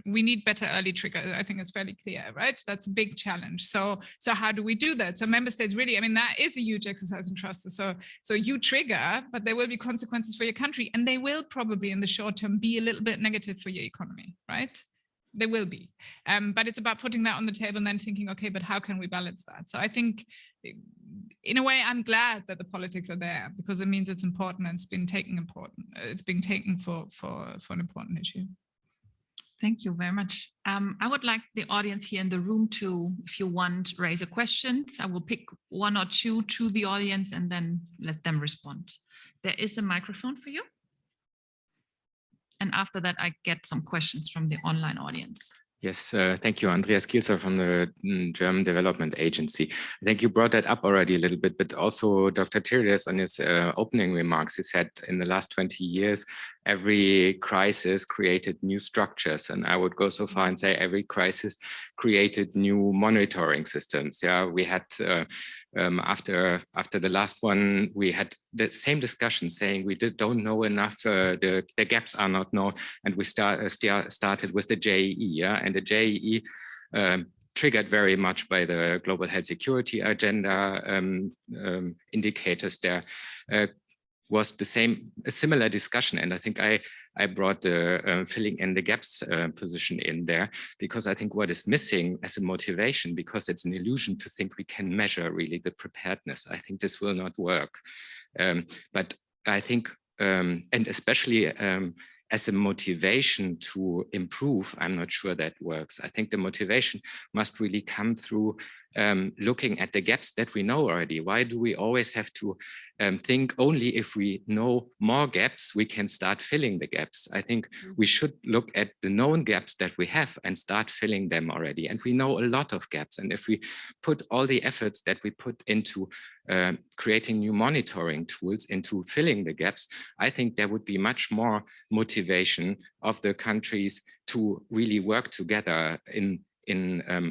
we need better early trigger. I think it's fairly clear, right? That's a big challenge. So how do we do that? So member states really, that is a huge exercise in trust. So you trigger, but there will be consequences for your country, and they will probably in the short term be a little bit negative for your economy, right? They will be, but it's about putting that on the table and then thinking, okay, but how can we balance that? So I think in a way, I'm glad that the politics are there, because it means it's important and it's being taken for an important issue. Thank you very much. I would like the audience here in the room to, if you want, raise a question. I will pick one or two to the audience and then let them respond. There is a microphone for you. And after that, I get some questions from the online audience. Yes, thank you, Andreas Kielser from the German Development Agency. I think you brought that up already a little bit, but also Dr. Tirides on his opening remarks, he said in the last 20 years, every crisis created new structures. And I would go so far and say every crisis created new monitoring systems. Yeah, we had, after the last one, we had the same discussion saying we don't know enough, the gaps are not known, and we started with the JEE, yeah, and the JEE triggered very much by the global health security agenda indicators there, was a similar discussion. And I think I brought the filling in the gaps position in there, because I think what is missing as a motivation, because it's an illusion to think we can measure really the preparedness. I think this will not work. But I think, and especially as a motivation to improve, I'm not sure that works. I think the motivation must really come through looking at the gaps that we know already. Why do we always have to think only if we know more gaps, we can start filling the gaps? I think we should look at the known gaps that we have and start filling them already. And we know a lot of gaps. And if we put all the efforts that we put into creating new monitoring tools into filling the gaps, I think there would be much more motivation of the countries to really work together in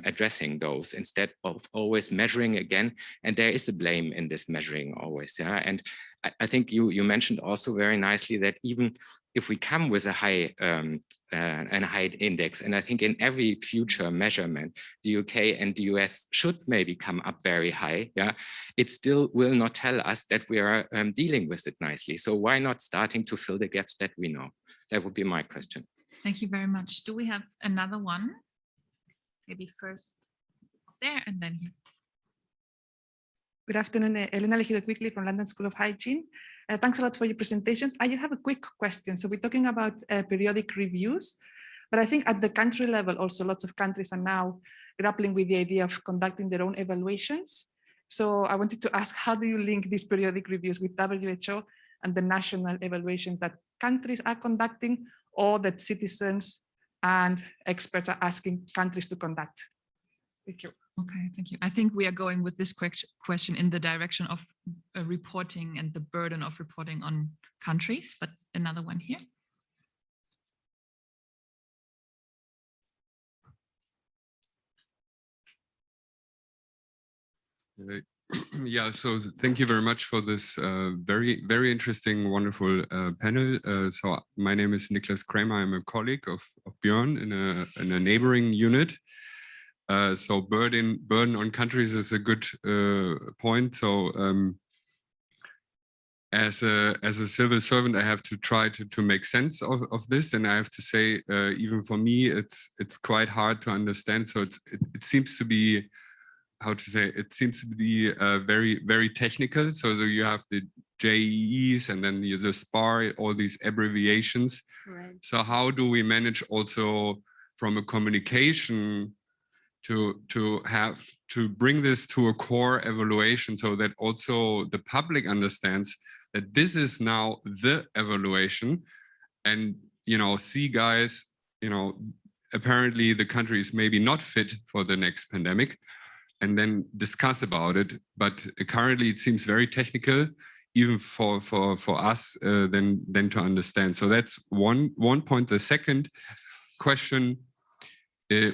addressing those, instead of always measuring again. And there is a blame in this measuring always. Yeah, and I think you mentioned also very nicely that even if we come with a high index, and I think in every future measurement, the UK and the US should maybe come up very high. Yeah, it still will not tell us that we are dealing with it nicely. So why not starting to fill the gaps that we know? That would be my question. Thank you very much. Do we have another one? Maybe first there and then here. Good afternoon, Elena Legido quickly from London School of Hygiene. Thanks a lot for your presentations. I just have a quick question. So we're talking about periodic reviews, but I think at the country level, also lots of countries are now grappling with the idea of conducting their own evaluations. So I wanted to ask, how do you link these periodic reviews with WHO and the national evaluations that countries are conducting, or that citizens and experts are asking countries to conduct? Thank you. Okay, thank you. I think we are going with this question in the direction of reporting and the burden of reporting on countries, but another one here. Yeah, so thank you very much for this very, very interesting, wonderful panel. So my name is Niklas Kramer. I'm a colleague of Björn in a neighboring unit. So burden on countries is a good point. So as a civil servant, I have to try to make sense of this, and I have to say, even for me, it's quite hard to understand. So it seems to be, how to say, it seems to be very, very technical. So you have the JEEs and then the SPAR, all these abbreviations. Right. So how do we manage also from a communication to have to bring this to a core evaluation, so that also the public understands that this is now the evaluation, and see, guys, apparently the country is maybe not fit for the next pandemic, and then discuss about it. But currently it seems very technical, even for us, then to understand. So that's one point. The second question,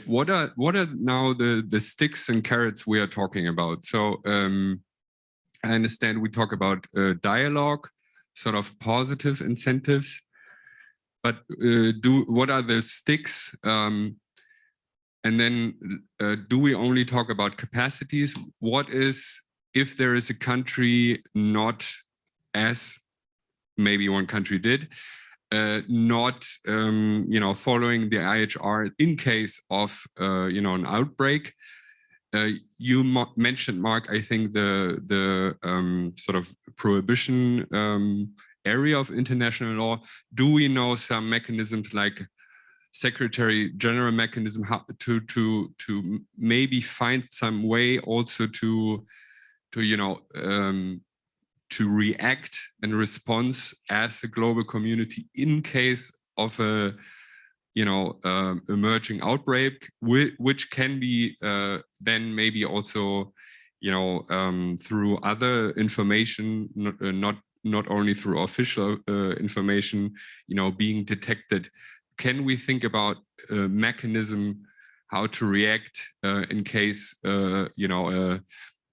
what are now the sticks and carrots we are talking about? So I understand we talk about dialogue, sort of positive incentives, but what are the sticks? And then do we only talk about capacities? What is, if there is a country not, as maybe one country did, not following the IHR in case of an outbreak? You mentioned, Mark, I think the sort of prohibition area of international law. Do we know some mechanisms like Secretary General mechanism, how to maybe find some way also to react and respond as a global community in case of a emerging outbreak, which can be then maybe also, through other information, not only through official information, being detected. Can we think about a mechanism how to react in case, a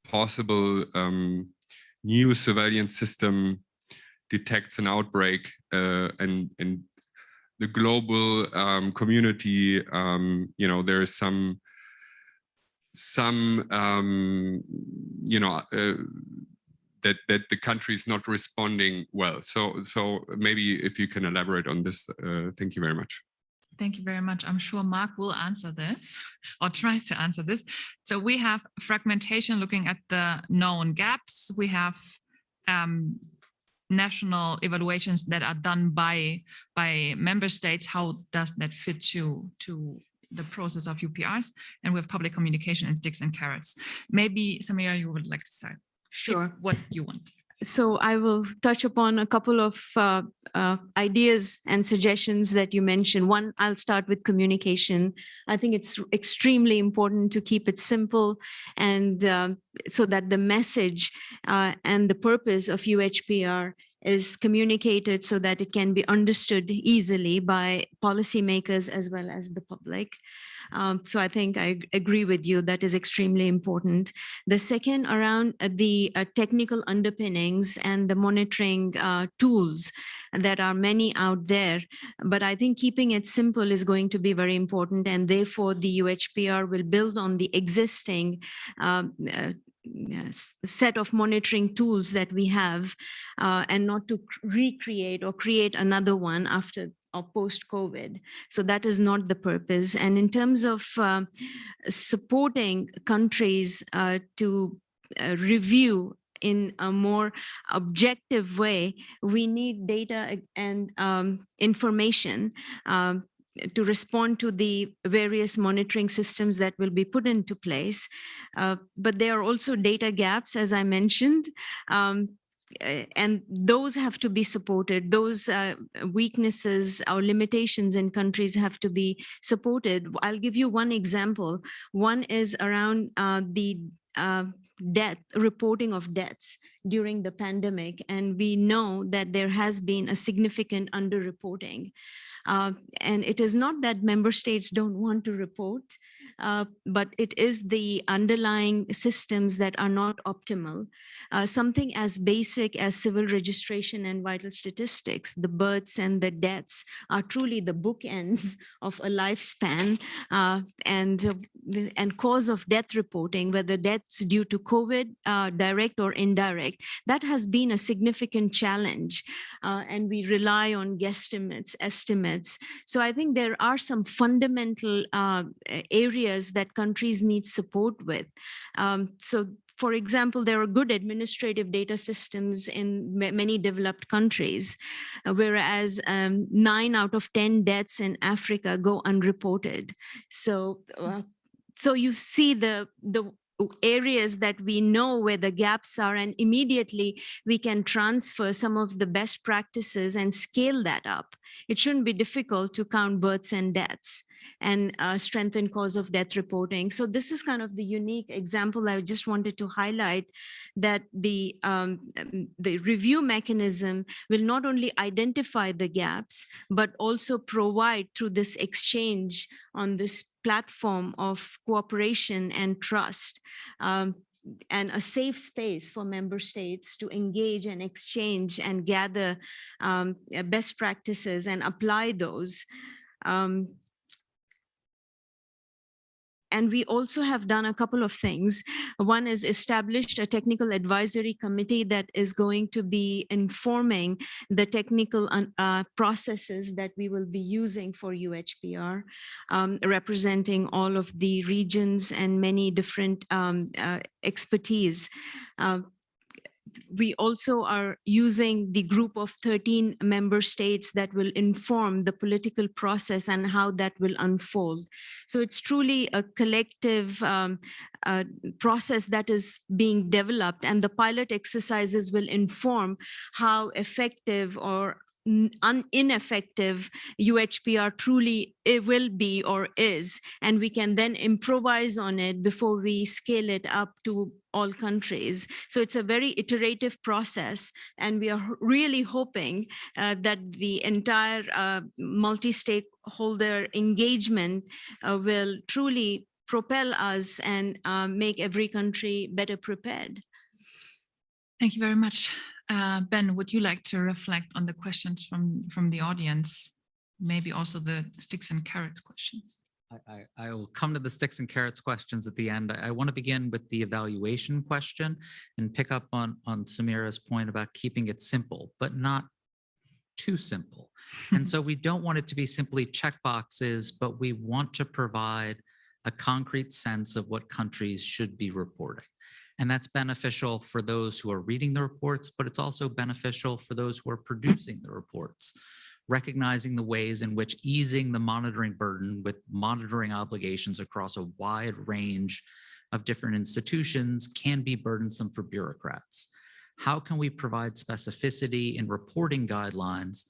possible new surveillance system detects an outbreak and the global community, there is some that the country is not responding well. So maybe if you can elaborate on this, thank you very much. Thank you very much. I'm sure Mark will answer this or tries to answer this. So we have fragmentation looking at the known gaps. We have national evaluations that are done by member states. How does that fit to the process of UPRs? And we have public communication and sticks and carrots. Maybe Samira, you would like to start. Sure. What you want. So I will touch upon a couple of ideas and suggestions that you mentioned. One, I'll start with communication. I think it's extremely important to keep it simple and so that the message and the purpose of UHPR is communicated so that it can be understood easily by policymakers as well as the public. So I think I agree with you, that is extremely important. The second, around the technical underpinnings and the monitoring tools. There are many out there, but I think keeping it simple is going to be very important, and therefore the UHPR will build on the existing set of monitoring tools that we have and not to recreate or create another one after or post-COVID. So that is not the purpose. And in terms of supporting countries to review in a more objective way, we need data and information to respond to the various monitoring systems that will be put into place. But there are also data gaps, as I mentioned. And those have to be supported. Those weaknesses or limitations in countries have to be supported. I'll give you one example. One is around the reporting of deaths during the pandemic. And we know that there has been a significant underreporting. And it is not that member states don't want to report, but it is the underlying systems that are not optimal. Something as basic as civil registration and vital statistics, the births and the deaths are truly the bookends of a lifespan, and cause of death reporting, whether deaths due to COVID, direct or indirect, that has been a significant challenge. And we rely on guesstimates, estimates. So I think there are some fundamental areas that countries need support with. So for example, there are good administrative data systems in many developed countries, whereas 9 out of 10 deaths in Africa go unreported. So you see the areas that we know where the gaps are, and immediately we can transfer some of the best practices and scale that up. It shouldn't be difficult to count births and deaths and strengthen cause of death reporting. So this is kind of the unique example. I just wanted to highlight that the review mechanism will not only identify the gaps, but also provide through this exchange on this platform of cooperation and trust, and a safe space for member states to engage and exchange and gather best practices and apply those. And we also have done a couple of things. One is established a technical advisory committee that is going to be informing the technical processes that we will be using for UHPR, representing all of the regions and many different expertise. We also are using the group of 13 member states that will inform the political process and how that will unfold. So it's truly a collective process that is being developed, and the pilot exercises will inform how effective or ineffective UHPR truly it will be or is, and we can then improvise on it before we scale it up to all countries. So it's a very iterative process, and we are really hoping that the entire multi-stakeholder engagement will truly propel us and make every country better prepared. Thank you very much. Ben, would you like to reflect on the questions from the audience? Maybe also the sticks and carrots questions. I will come to the sticks and carrots questions at the end. I want to begin with the evaluation question and pick up on Samira's point about keeping it simple, but not too simple. And so we don't want it to be simply checkboxes, but we want to provide a concrete sense of what countries should be reporting. And that's beneficial for those who are reading the reports, but it's also beneficial for those who are producing the reports, recognizing the ways in which easing the monitoring burden with monitoring obligations across a wide range of different institutions can be burdensome for bureaucrats. How can we provide specificity in reporting guidelines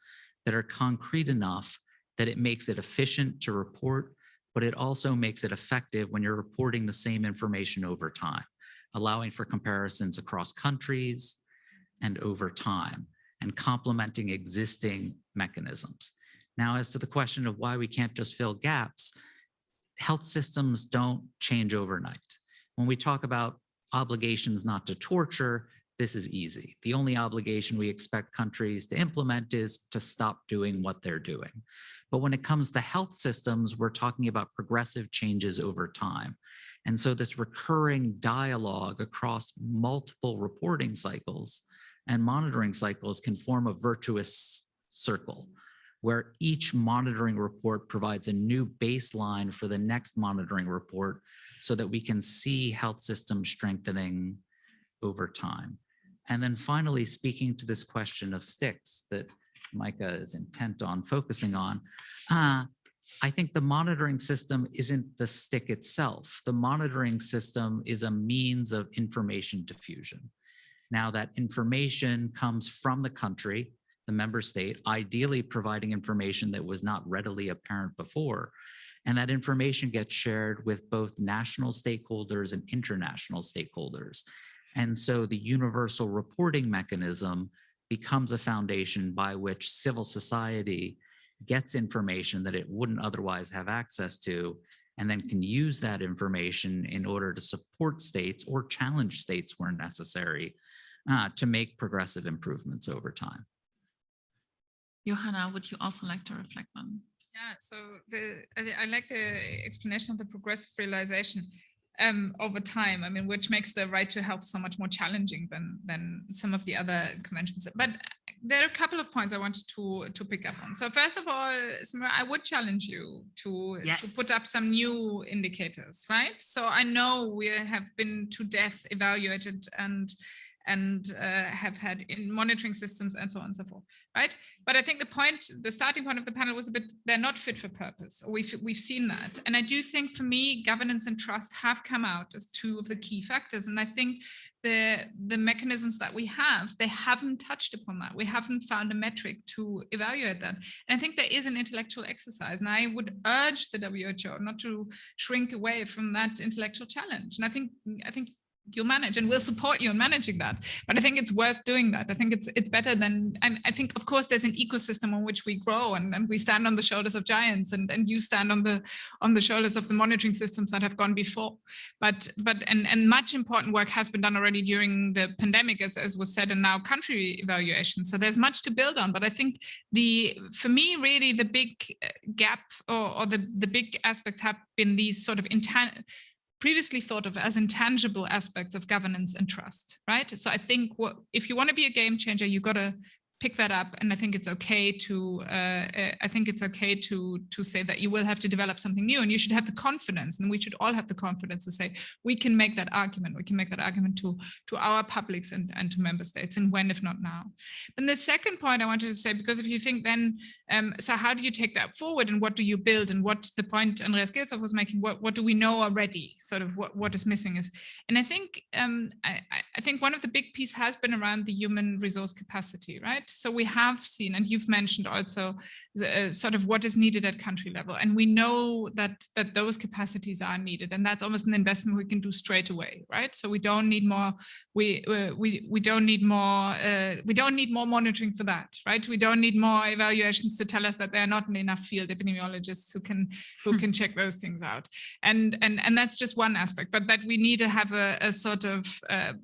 that are concrete enough that it makes it efficient to report, but it also makes it effective when you're reporting the same information over time, allowing for comparisons across countries and over time, and complementing existing mechanisms. Now, as to the question of why we can't just fill gaps, health systems don't change overnight. When we talk about obligations not to torture, this is easy. The only obligation we expect countries to implement is to stop doing what they're doing. But when it comes to health systems, we're talking about progressive changes over time. And so this recurring dialogue across multiple reporting cycles and monitoring cycles can form a virtuous circle where each monitoring report provides a new baseline for the next monitoring report so that we can see health systems strengthening over time. And then finally, speaking to this question of sticks that Micah is intent on focusing on, I think the monitoring system isn't the stick itself. The monitoring system is a means of information diffusion. Now that information comes from the country, the member state, ideally providing information that was not readily apparent before. And that information gets shared with both national stakeholders and international stakeholders. And so the universal reporting mechanism becomes a foundation by which civil society gets information that it wouldn't otherwise have access to, and then can use that information in order to support states or challenge states where necessary to make progressive improvements over time. Johanna, would you also like to reflect on? Yeah, so I like the explanation of the progressive realization over time. I mean, which makes the right to health so much more challenging than some of the other conventions. But there are a couple of points I wanted to pick up on. So first of all, Samira, I would challenge you to put up some new indicators, right? So I know we have been to death evaluated and have had in monitoring systems and so on and so forth, right? But I think the starting point of the panel was a bit, they're not fit for purpose. We've seen that. And I do think for me, governance and trust have come out as two of the key factors. And I think the mechanisms that we have, they haven't touched upon that. We haven't found a metric to evaluate that. And I think there is an intellectual exercise. And I would urge the WHO not to shrink away from that intellectual challenge. And I think you'll manage, and we'll support you in managing that. But I think it's worth doing that. I think it's better than, I think, of course, there's an ecosystem on which we grow, and we stand on the shoulders of giants, and you stand on the shoulders of the monitoring systems that have gone before. But much important work has been done already during the pandemic, as was said, and now country evaluation. So there's much to build on. But I think for me, really, the big gap or the big aspects have been these sort of previously thought of as intangible aspects of governance and trust, right? So I think if you want to be a game changer, you got to pick that up, and I think it's okay to say that you will have to develop something new, and you should have the confidence, and we should all have the confidence to say we can make that argument. We can make that argument to our publics and to member states, and when, if not now. And the second point I wanted to say, because if you think then, so how do you take that forward, and what do you build, and what the point Andreas Gilshoff was making, what do we know already? Sort of what is missing is, and I think one of the big pieces has been around the human resource capacity, right? So we have seen, and you've mentioned also sort of what is needed at country level. And we know that those capacities are needed, and that's almost an investment we can do straight away, right? So we don't need more, we don't need more monitoring for that, right? We don't need more evaluations to tell us that there are not enough field epidemiologists who can check those things out. And that's just one aspect, but that we need to have a sort of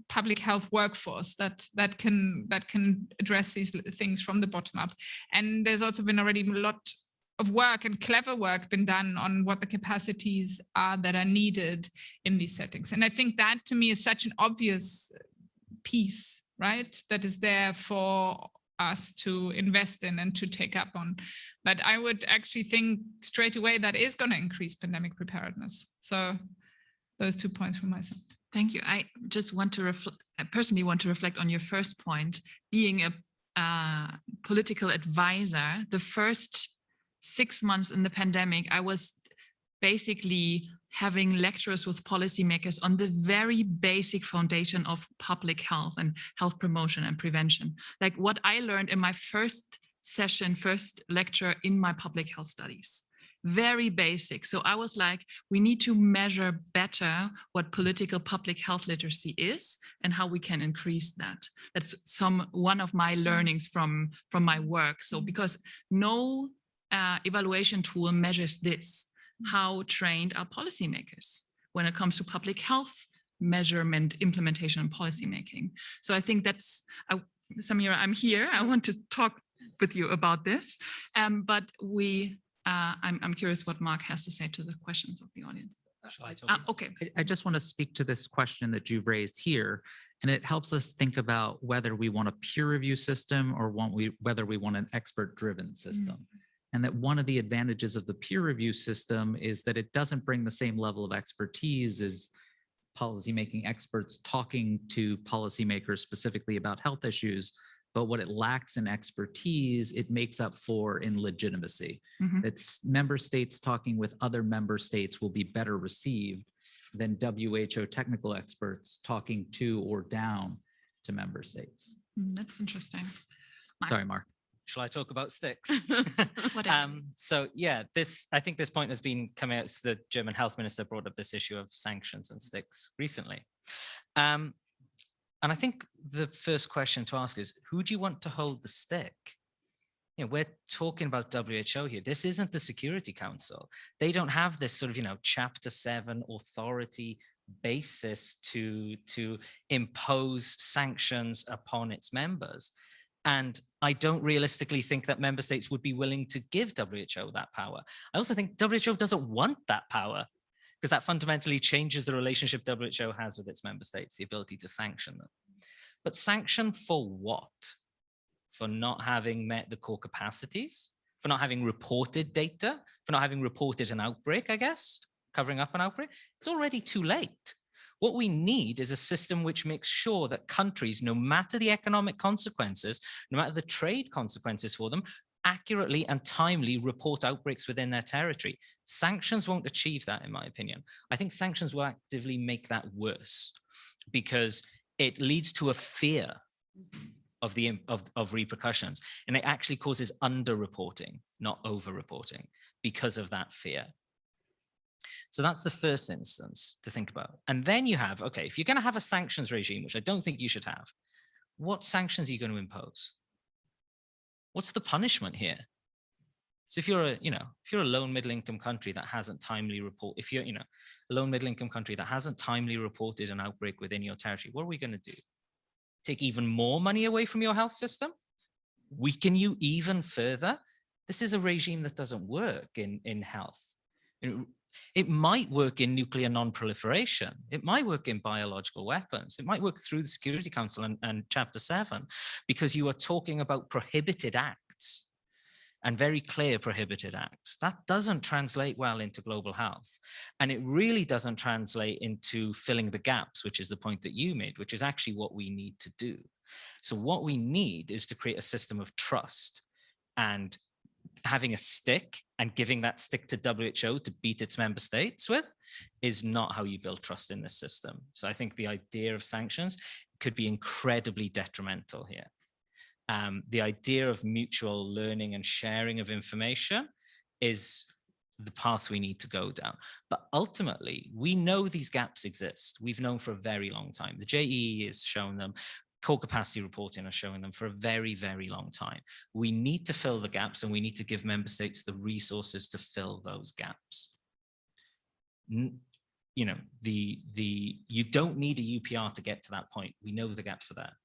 public health workforce that can address these things from the bottom up. And there's also been already a lot of work and clever work been done on what the capacities are that are needed in these settings. And I think that to me is such an obvious piece, right? That is there for us to invest in and to take up on, that I would actually think straight away that is going to increase pandemic preparedness. So those 2 points from my side. Thank you. I just want to I personally want to reflect on your first point. Being a political advisor, the first 6 months in the pandemic, I was basically having lectures with policymakers on the very basic foundation of public health and health promotion and prevention. Like what I learned in my first lecture in my public health studies. Very basic. So I was like, we need to measure better what political public health literacy is and how we can increase that. That's one of my learnings from my work. So because no evaluation tool measures this, how trained are policymakers when it comes to public health measurement, implementation, and policymaking. So I think that's, Samira, I'm here. I want to talk with you about this, but I'm curious what Mark has to say to the questions of the audience. Okay. I just want to speak to this question that you've raised here, and it helps us think about whether we want a peer review system or whether we want an expert-driven system. And that one of the advantages of the peer review system is that it doesn't bring the same level of expertise as policymaking experts talking to policymakers specifically about health issues. But what it lacks in expertise, it makes up for in legitimacy. It's member states talking with other member states will be better received than WHO technical experts talking to or down to member states. That's interesting. Sorry, Mark. Shall I talk about sticks? Whatever. So yeah, I think this point has been coming out. So the German health minister brought up this issue of sanctions and sticks recently. And I think the first question to ask is, who do you want to hold the stick? You know, we're talking about WHO here. This isn't the Security Council. They don't have this sort of, Chapter 7 authority basis to impose sanctions upon its members. And I don't realistically think that member states would be willing to give WHO that power. I also think WHO doesn't want that power, because that fundamentally changes the relationship WHO has with its member states, the ability to sanction them. But sanction for what? For not having met the core capacities, for not having reported data, for not having reported an outbreak, I guess, covering up an outbreak. It's already too late. What we need is a system which makes sure that countries, no matter the economic consequences, no matter the trade consequences for them, accurately and timely report outbreaks within their territory. Sanctions won't achieve that, in my opinion. I think sanctions will actively make that worse, because it leads to a fear of repercussions, and it actually causes under-reporting, not over-reporting, because of that fear. So that's the first instance to think about. And then you have, okay, if you're going to have a sanctions regime, which I don't think you should have, what sanctions are you going to impose? What's the punishment here? So if you're a low middle-income country that hasn't timely reported, if you're, a low middle-income country that hasn't timely reported an outbreak within your territory, what are we going to do? Take even more money away from your health system? Weaken you even further? This is a regime that doesn't work in health. It might work in nuclear non-proliferation. It might work in biological weapons. It might work through the Security Council and Chapter 7, because you are talking about prohibited acts and very clear prohibited acts. That doesn't translate well into global health. And it really doesn't translate into filling the gaps, which is the point that you made, which is actually what we need to do. So what we need is to create a system of trust, and having a stick and giving that stick to WHO to beat its member states with is not how you build trust in this system. So I think the idea of sanctions could be incredibly detrimental here. the idea of mutual learning and sharing of information is the path we need to go down. But ultimately, we know these gaps exist. We've known for a very long time. The JEE has shown them. Core capacity reporting are showing them for a very, very long time. We need to fill the gaps, and we need to give member states the resources to fill those gaps. You know, you don't need a UPR to get to that point. We know the gaps are there.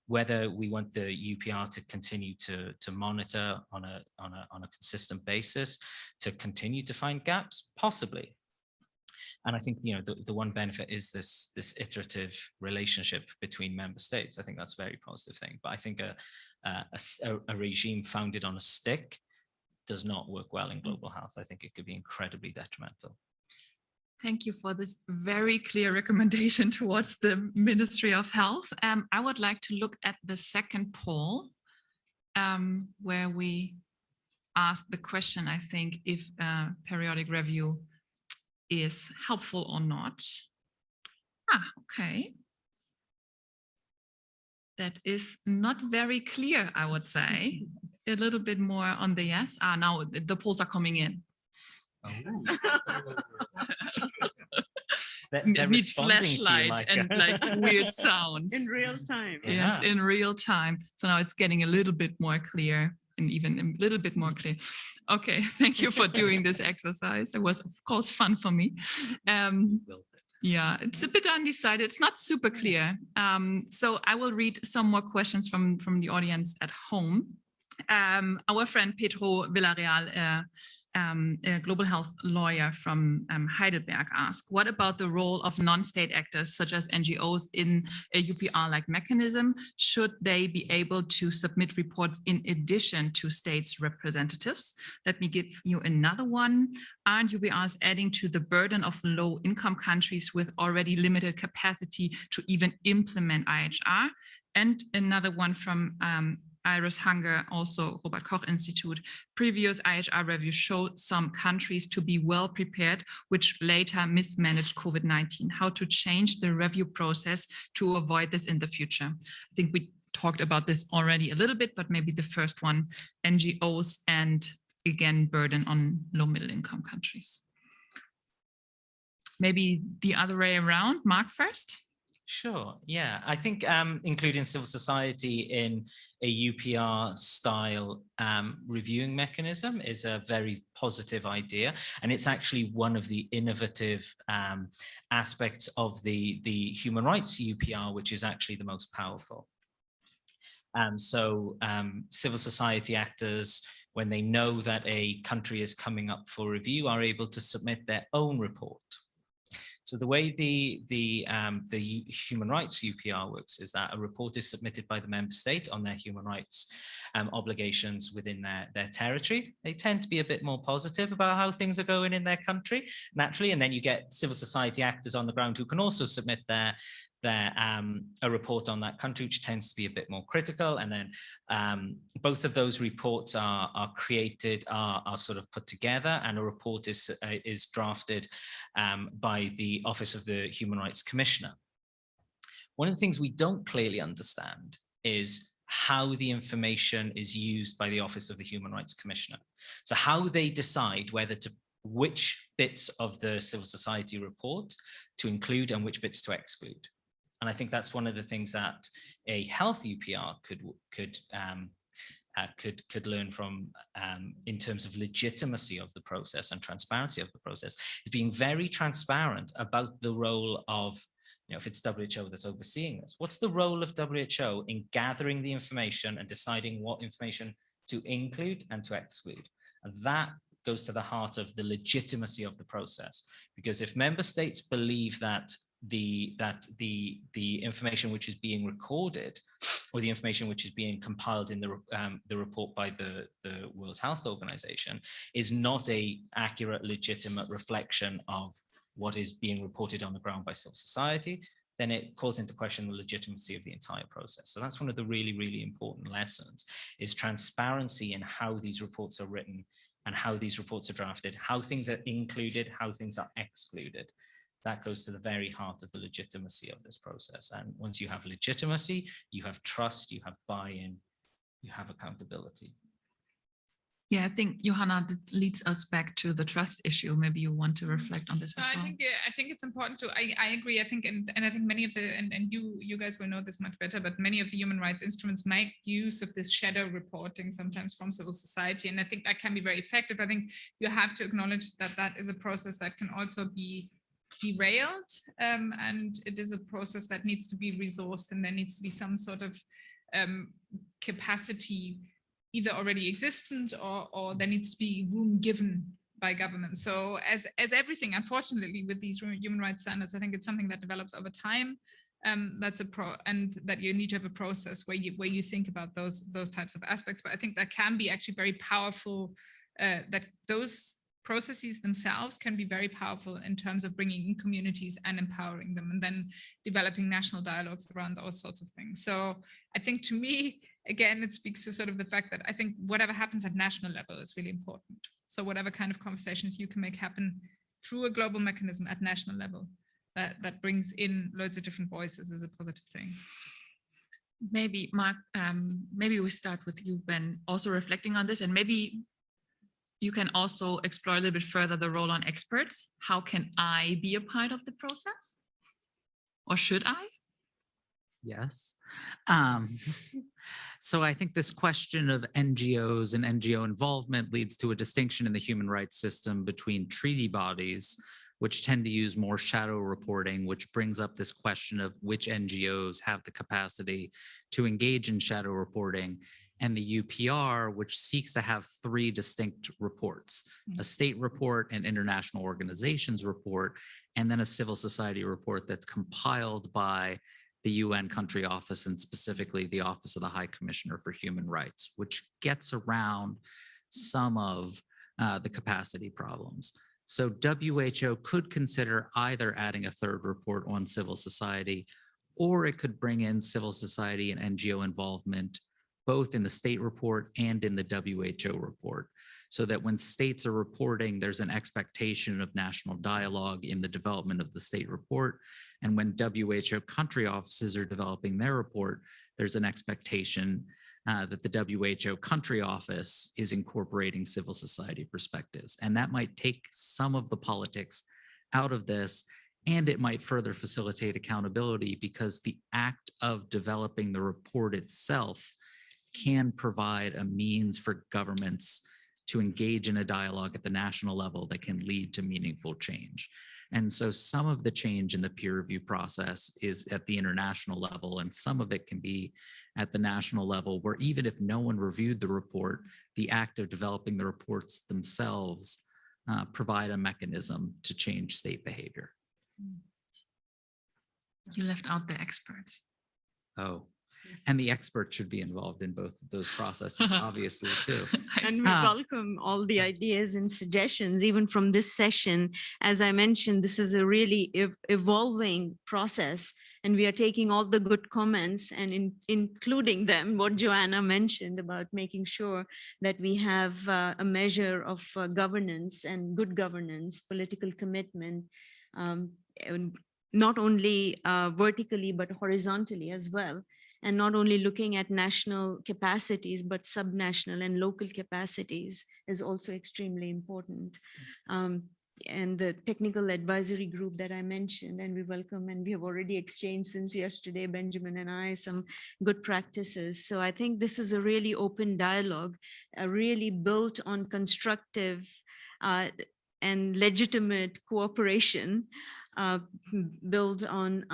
Whether we want the UPR to continue to monitor on a consistent basis, to continue to find gaps, possibly. And I think, you know, the one benefit is this iterative relationship between member states. I think that's a very positive thing. But I think a regime founded on a stick does not work well in global health. I think it could be incredibly detrimental. Thank you for this very clear recommendation towards the Ministry of Health. I would like to look at the second poll, where we asked the question, I think, if periodic review is helpful or not. Okay. That is not very clear, I would say. A little bit more on the yes. Now the polls are coming in. They're Needs responding to you, flashlight and like weird sounds. In real time. Yes, in real time. So now it's getting a little bit more clear, and even a little bit more clear. Okay, thank you for doing this exercise. It was, of course, fun for me. Yeah, it's a bit undecided. It's not super clear. So I will read some more questions from the audience at home. Our friend Pedro Villarreal, a global health lawyer from Heidelberg, asked, what about the role of non-state actors such as NGOs in a UPR-like mechanism? Should they be able to submit reports in addition to states' representatives? Let me give you another one. Aren't UPRs adding to the burden of low-income countries with already limited capacity to even implement IHR? And another one from Iris Hunger, also Robert Koch Institute. Previous IHR reviews showed some countries to be well prepared, which later mismanaged COVID-19. How to change the review process to avoid this in the future? I think we talked about this already a little bit, but maybe the first one, NGOs and again, burden on low middle income countries. Maybe the other way around. Mark first. Sure. Yeah, I think including civil society in a UPR style reviewing mechanism is a very positive idea. And it's actually one of the innovative aspects of the human rights UPR, which is actually the most powerful. Civil society actors, when they know that a country is coming up for review, are able to submit their own report. So the way the human rights UPR works is that a report is submitted by the member state on their human rights obligations within their territory. They tend to be a bit more positive about how things are going in their country, naturally, and then you get civil society actors on the ground who can also submit a report on that country, which tends to be a bit more critical. And then both of those reports are created, are sort of put together, and a report is drafted by the Office of the Human Rights Commissioner. One of the things we don't clearly understand is how the information is used by the Office of the Human Rights Commissioner. So how they decide which bits of the civil society report to include and which bits to exclude. And I think that's one of the things that a health UPR could learn from in terms of legitimacy of the process and transparency of the process, is being very transparent about the role of, you know, if it's WHO that's overseeing this, what's the role of WHO in gathering the information and deciding what information to include and to exclude? And that goes to the heart of the legitimacy of the process. Because if member states believe that the information which is being recorded, or the information which is being compiled in the report by the World Health Organization, is not an accurate, legitimate reflection of what is being reported on the ground by civil society, then it calls into question the legitimacy of the entire process. So that's one of the really, really important lessons, is transparency in how these reports are written and how these reports are drafted, how things are included, how things are excluded. that goes to the very heart of the legitimacy of this process. And once you have legitimacy, you have trust, you have buy-in, you have accountability. Yeah, I think, Johanna, that leads us back to the trust issue. Maybe you want to reflect on this as well. I think it's important to, I agree. I think, and I think many of the, and you guys will know this much better, but many of the human rights instruments make use of this shadow reporting sometimes from civil society. And I think that can be very effective. I think you have to acknowledge that that is a process that can also be derailed. And it is a process that needs to be resourced, and there needs to be some sort of capacity either already existent or there needs to be room given by government. So as everything, unfortunately, with these human rights standards, I think it's something that develops over time. That's and that you need to have a process where you think about those types of aspects. But I think that can be actually very powerful, that those processes themselves can be very powerful in terms of bringing in communities and empowering them, and then developing national dialogues around all sorts of things. So I think, to me, again, it speaks to sort of the fact that I think whatever happens at national level is really important. So whatever kind of conversations you can make happen through a global mechanism at national level that brings in loads of different voices is a positive thing. Maybe, Mark, maybe we start with you, Ben, also reflecting on this, and maybe you can also explore a little bit further the role on experts. How can I be a part of the process? Or should I? Yes. So I think this question of NGOs and NGO involvement leads to a distinction in the human rights system between treaty bodies, which tend to use more shadow reporting, which brings up this question of which NGOs have the capacity to engage in shadow reporting, and the UPR, which seeks to have three distinct reports: a state report, an international organizations report, and then a civil society report that's compiled by the UN country office, and specifically the Office of the High Commissioner for Human Rights, which gets around some of the capacity problems. So WHO could consider either adding a third report on civil society, or it could bring in civil society and NGO involvement both in the state report and in the WHO report, so that when states are reporting, there's an expectation of national dialogue in the development of the state report. And when WHO country offices are developing their report, there's an expectation that the WHO country office is incorporating civil society perspectives. And that might take some of the politics out of this, and it might further facilitate accountability, because the act of developing the report itself can provide a means for governments to engage in a dialogue at the national level that can lead to meaningful change. And so some of the change in the peer review process is at the international level, and some of it can be at the national level, where even if no one reviewed the report, the act of developing the reports themselves provide a mechanism to change state behavior. You left out the experts. Oh. And the experts should be involved in both of those processes, obviously, too. And we welcome all the ideas and suggestions, even from this session. As I mentioned, this is a really evolving process, and we are taking all the good comments and including them, what Joanna mentioned about making sure that we have a measure of governance and good governance, political commitment, and not only vertically, but horizontally as well. And not only looking at national capacities, but subnational and local capacities is also extremely important. And the technical advisory group that I mentioned, and we welcome, and we have already exchanged since yesterday, Benjamin and I, some good practices. So I think this is a really open dialogue, really built on constructive and legitimate cooperation, built on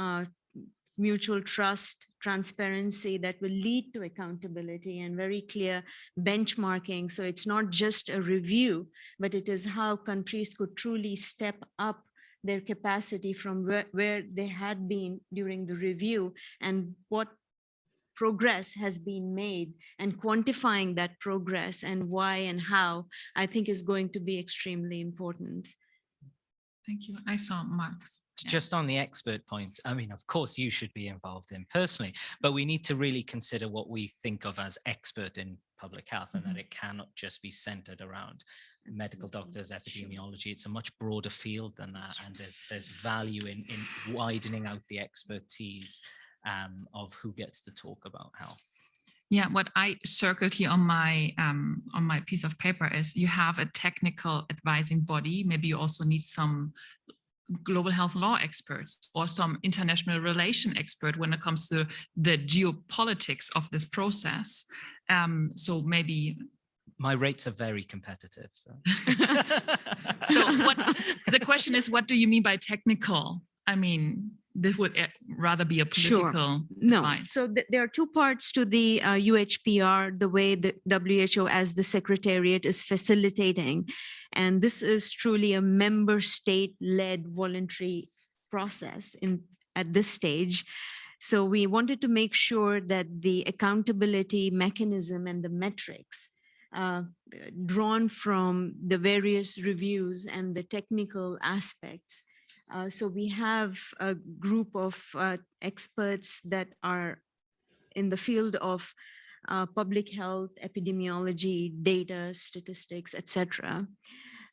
mutual trust, transparency that will lead to accountability and very clear benchmarking. So it's not just a review, but it is how countries could truly step up their capacity from where they had been during the review, and what progress has been made, and quantifying that progress and why and how, I think is going to be extremely important. Thank you. I saw Mark's. Just on the expert point, I mean, of course, you should be involved in personally, but we need to really consider what we think of as expert in public health, and that it cannot just be centered around medical Absolutely. doctors, Sure. epidemiology. It's a much broader field than that, and there's value in widening out the expertise of who gets to talk about health. Yeah, what I circled here on my piece of paper is you have a technical advising body. Maybe you also need some global health law experts or some international relation expert when it comes to the geopolitics of this process. So maybe My rates are very competitive. So, the question is, what do you mean by technical? I mean, this would rather be a political No, advice. so there are two parts to the UHPR, the way the WHO as the secretariat is facilitating. And this is truly a member state-led voluntary process at this stage. So we wanted to make sure that the accountability mechanism and the metrics drawn from the various reviews and the technical aspects. So we have a group of experts that are in the field of public health, epidemiology, data, statistics, etc.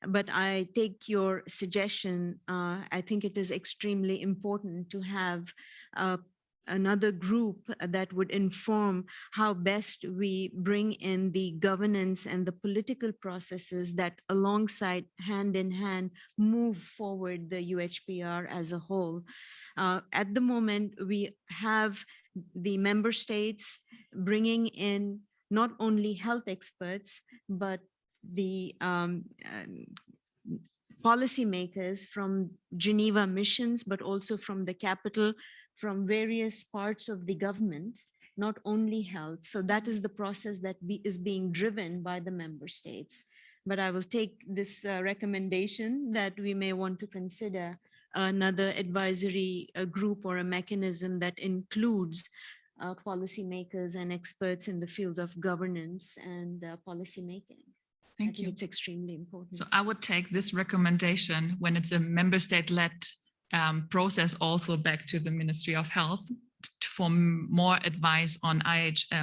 But I take your suggestion. I think it is extremely important to have another group that would inform how best we bring in the governance and the political processes that alongside hand in hand move forward the UHPR as a whole. At the moment, we have the member states bringing in not only health experts, but the policymakers from Geneva missions, but also from the capital, from various parts of the government, not only health. So that is the process that is being driven by the member states. But I will take this recommendation that we may want to consider another advisory group or a mechanism that includes policymakers and experts in the field of governance and policy making. I Thank think you. it's extremely important. So I would take this recommendation when it's a member state-led process also back to the Ministry of Health for more advice on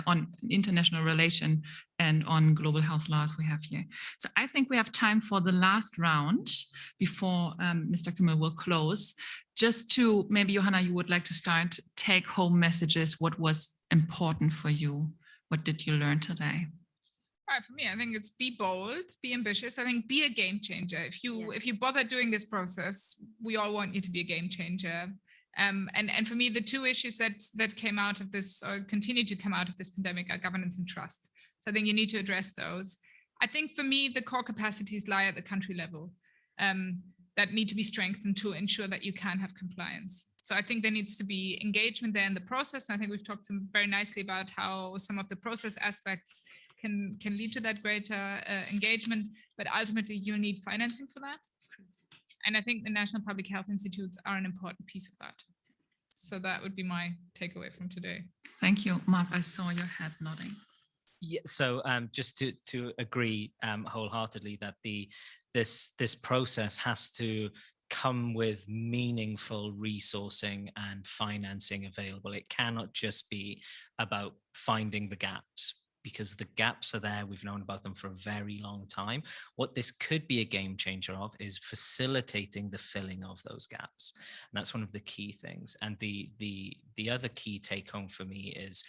on international relation and on global health laws we have here. So I think we have time for the last round before Mr. Kimmel will close. Just to maybe, Johanna, you would like to start take-home messages. What was important for you? What did you learn today? For me, I think it's be bold, be ambitious. I think be a game changer. If you bother doing this process, we all want you to be a game changer. And for me, the two issues that came out of this or continue to come out of this pandemic are governance and trust. So I think you need to address those. I think for me, the core capacities lie at the country level that need to be strengthened to ensure that you can have compliance. So I think there needs to be engagement there in the process. And I think we've talked very nicely about how some of the process aspects can lead to that greater engagement, but ultimately you need financing for that. And I think the National Public Health Institutes are an important piece of that. So that would be my takeaway from today. Thank you, Mark. I saw your head nodding. Yeah, so just to agree wholeheartedly that this process has to come with meaningful resourcing and financing available. It cannot just be about finding the gaps, because the gaps are there. We've known about them for a very long time. What this could be a game changer of is facilitating the filling of those gaps. And that's one of the key things. And the other key take home for me is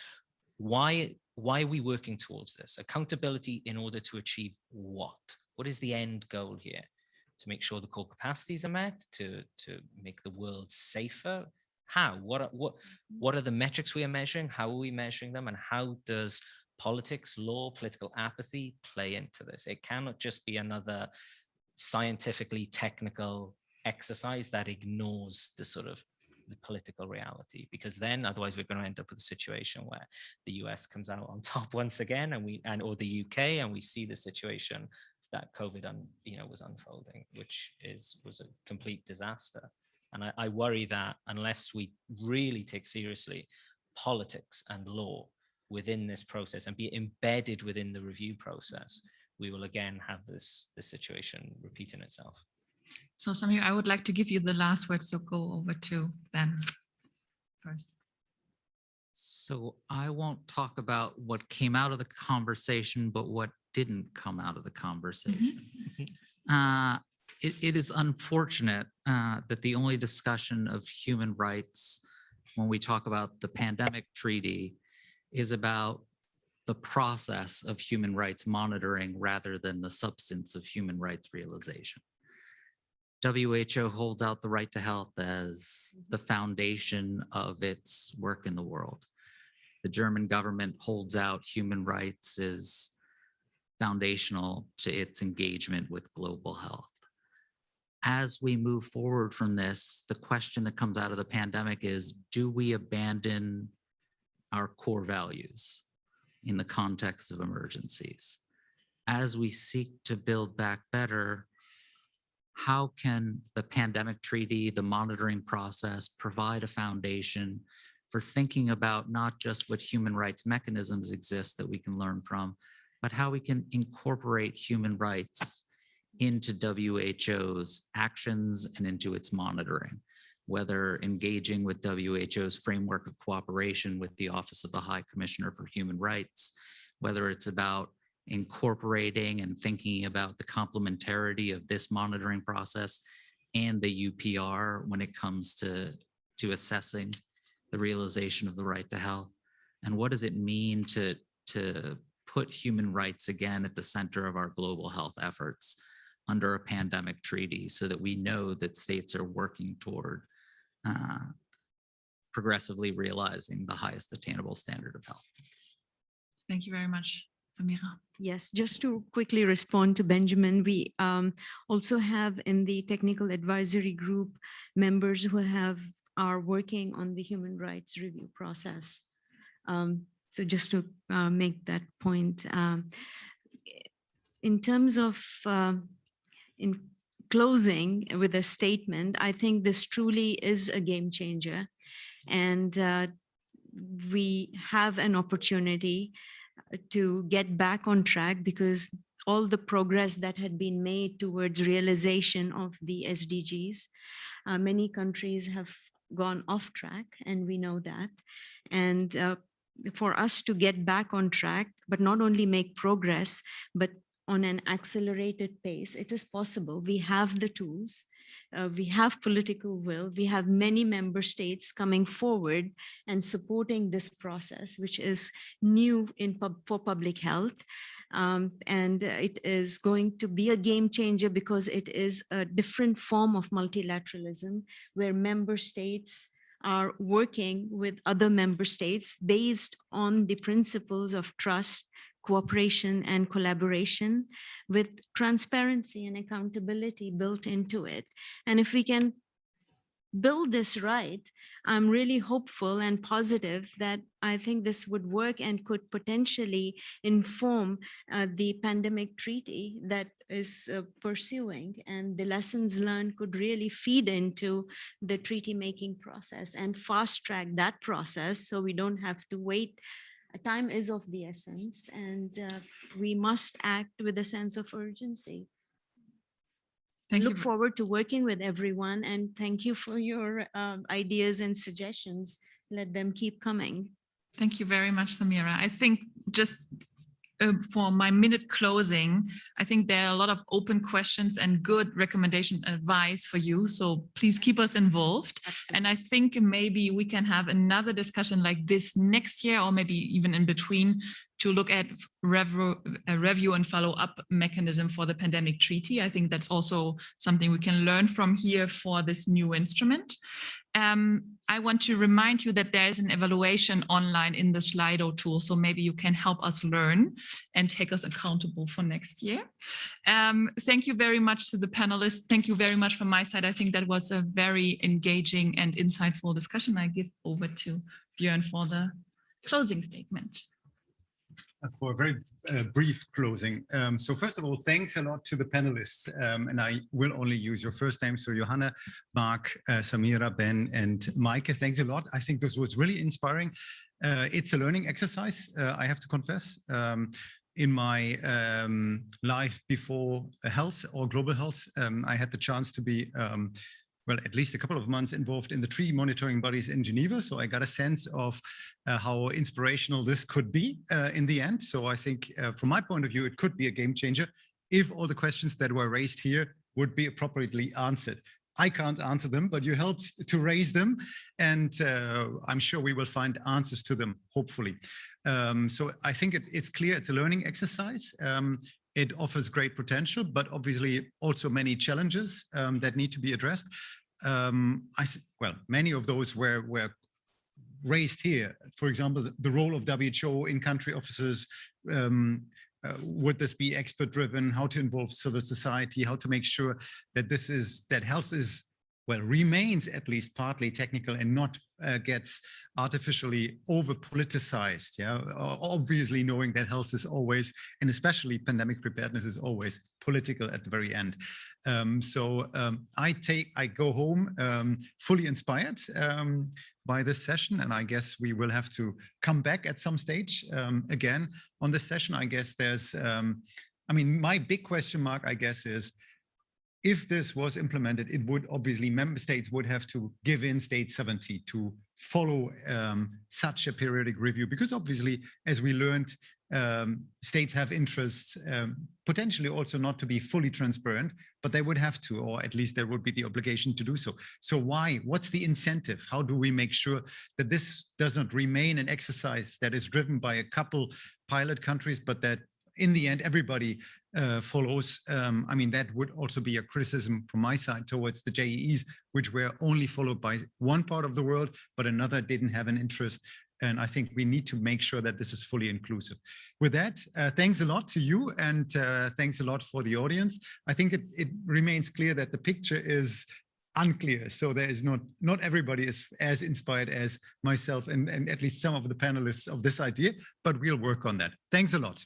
why are we working towards this? Accountability in order to achieve what? What is the end goal here? To make sure the core capacities are met, to make the world safer? How? What are the metrics we are measuring? How are we measuring them? And how does politics, law, political apathy play into this? It cannot just be another scientifically technical exercise that ignores the sort of the political reality, because then otherwise we're going to end up with a situation where the US comes out on top once again, or the UK, and we see the situation that COVID was unfolding, which was a complete disaster. And I worry that unless we really take seriously politics and law within this process and be embedded within the review process, we will again have this situation repeating itself. So Samir, I would like to give you the last word, so go over to Ben first. So I won't talk about what came out of the conversation, but what didn't come out of the conversation. It is unfortunate that the only discussion of human rights when we talk about the pandemic treaty is about the process of human rights monitoring rather than the substance of human rights realization. WHO holds out the right to health as the foundation of its work in the world. The German government holds out human rights as foundational to its engagement with global health. As we move forward from this, the question that comes out of the pandemic is, do we abandon our core values in the context of emergencies? As we seek to build back better, how can the pandemic treaty, the monitoring process, provide a foundation for thinking about not just what human rights mechanisms exist that we can learn from, but how we can incorporate human rights into WHO's actions and into its monitoring, whether engaging with WHO's framework of cooperation with the Office of the High Commissioner for Human Rights, whether it's about incorporating and thinking about the complementarity of this monitoring process and the UPR when it comes to assessing the realization of the right to health. And what does it mean to put human rights again at the center of our global health efforts under a pandemic treaty so that we know that states are working toward progressively realizing the highest attainable standard of health. Thank you very much, Samira. Yes, just to quickly respond to Benjamin, we also have in the technical advisory group members who are working on the human rights review process. So just to make that point, in terms of in closing with a statement, I think this truly is a game changer, and we have an opportunity to get back on track because all the progress that had been made towards realization of the SDGs, many countries have gone off track, and we know that. And for us to get back on track, but not only make progress, but on an accelerated pace, it is possible. We have the tools. We have political will. We have many member states coming forward and supporting this process, which is new for public health. And it is going to be a game changer because it is a different form of multilateralism where member states are working with other member states based on the principles of trust, cooperation, and collaboration with transparency and accountability built into it. And if we can build this right, I'm really hopeful and positive that I think this would work and could potentially inform the pandemic treaty that is pursuing, and the lessons learned could really feed into the treaty making process and fast track that process so we don't have to wait. Time is of the essence, and we must act with a sense of urgency. Thank Look you. forward to working with everyone, and thank you for your ideas and suggestions. Let them keep coming. Thank you very much, Samira. I think just for my minute closing, I think there are a lot of open questions and good recommendation and advice for you. So please keep us involved. Absolutely. And I think maybe we can have another discussion like this next year, or maybe even in between, to look at a review and follow-up mechanism for the pandemic treaty. I think that's also something we can learn from here for this new instrument. I want to remind you that there is an evaluation online in the Slido tool, so maybe you can help us learn and take us accountable for next year. Thank you very much to the panelists. Thank you very much from my side. I think that was a very engaging and insightful discussion. I give over to Björn for the closing statement. For a very brief closing. So first of all, thanks a lot to the panelists. And I will only use your first name. So Johanna, Mark, Samira, Ben, and Maike, thanks a lot. I think this was really inspiring. It's a learning exercise, I have to confess. In my life before health or global health, I had the chance to be well, at least a couple of months involved in the tree monitoring bodies in Geneva. So I got a sense of how inspirational this could be in the end. So I think from my point of view, it could be a game changer if all the questions that were raised here would be appropriately answered. I can't answer them, but you helped to raise them. And I'm sure we will find answers to them, hopefully. So I think it's clear it's a learning exercise. It offers great potential, but obviously also many challenges that need to be addressed. Well, many of those were raised here. For example, the role of WHO in country offices. Would this be expert driven? How to involve civil society? How to make sure that that health is, well, remains at least partly technical and not gets artificially over politicized. Yeah, obviously knowing that health is always, and especially pandemic preparedness, is always political at the very end. I go home fully inspired by this session, and I guess we will have to come back at some stage again on this session. I guess there's, I mean, my big question mark, I guess, is if this was implemented, it would obviously, member states would have to give in state sovereignty to follow such a periodic review, because obviously, as we learned, states have interests, potentially also not to be fully transparent, but they would have to, or at least there would be the obligation to do so. So why? What's the incentive? How do we make sure that this does not remain an exercise that is driven by a couple pilot countries, but that in the end everybody follows? I mean, that would also be a criticism from my side towards the JEEs, which were only followed by one part of the world, but another didn't have an interest. And I think we need to make sure that this is fully inclusive. With that, thanks a lot to you, and thanks a lot for the audience. I think it remains clear that the picture is unclear. So there is not everybody is as inspired as myself and at least some of the panelists of this idea, but we'll work on that. Thanks a lot.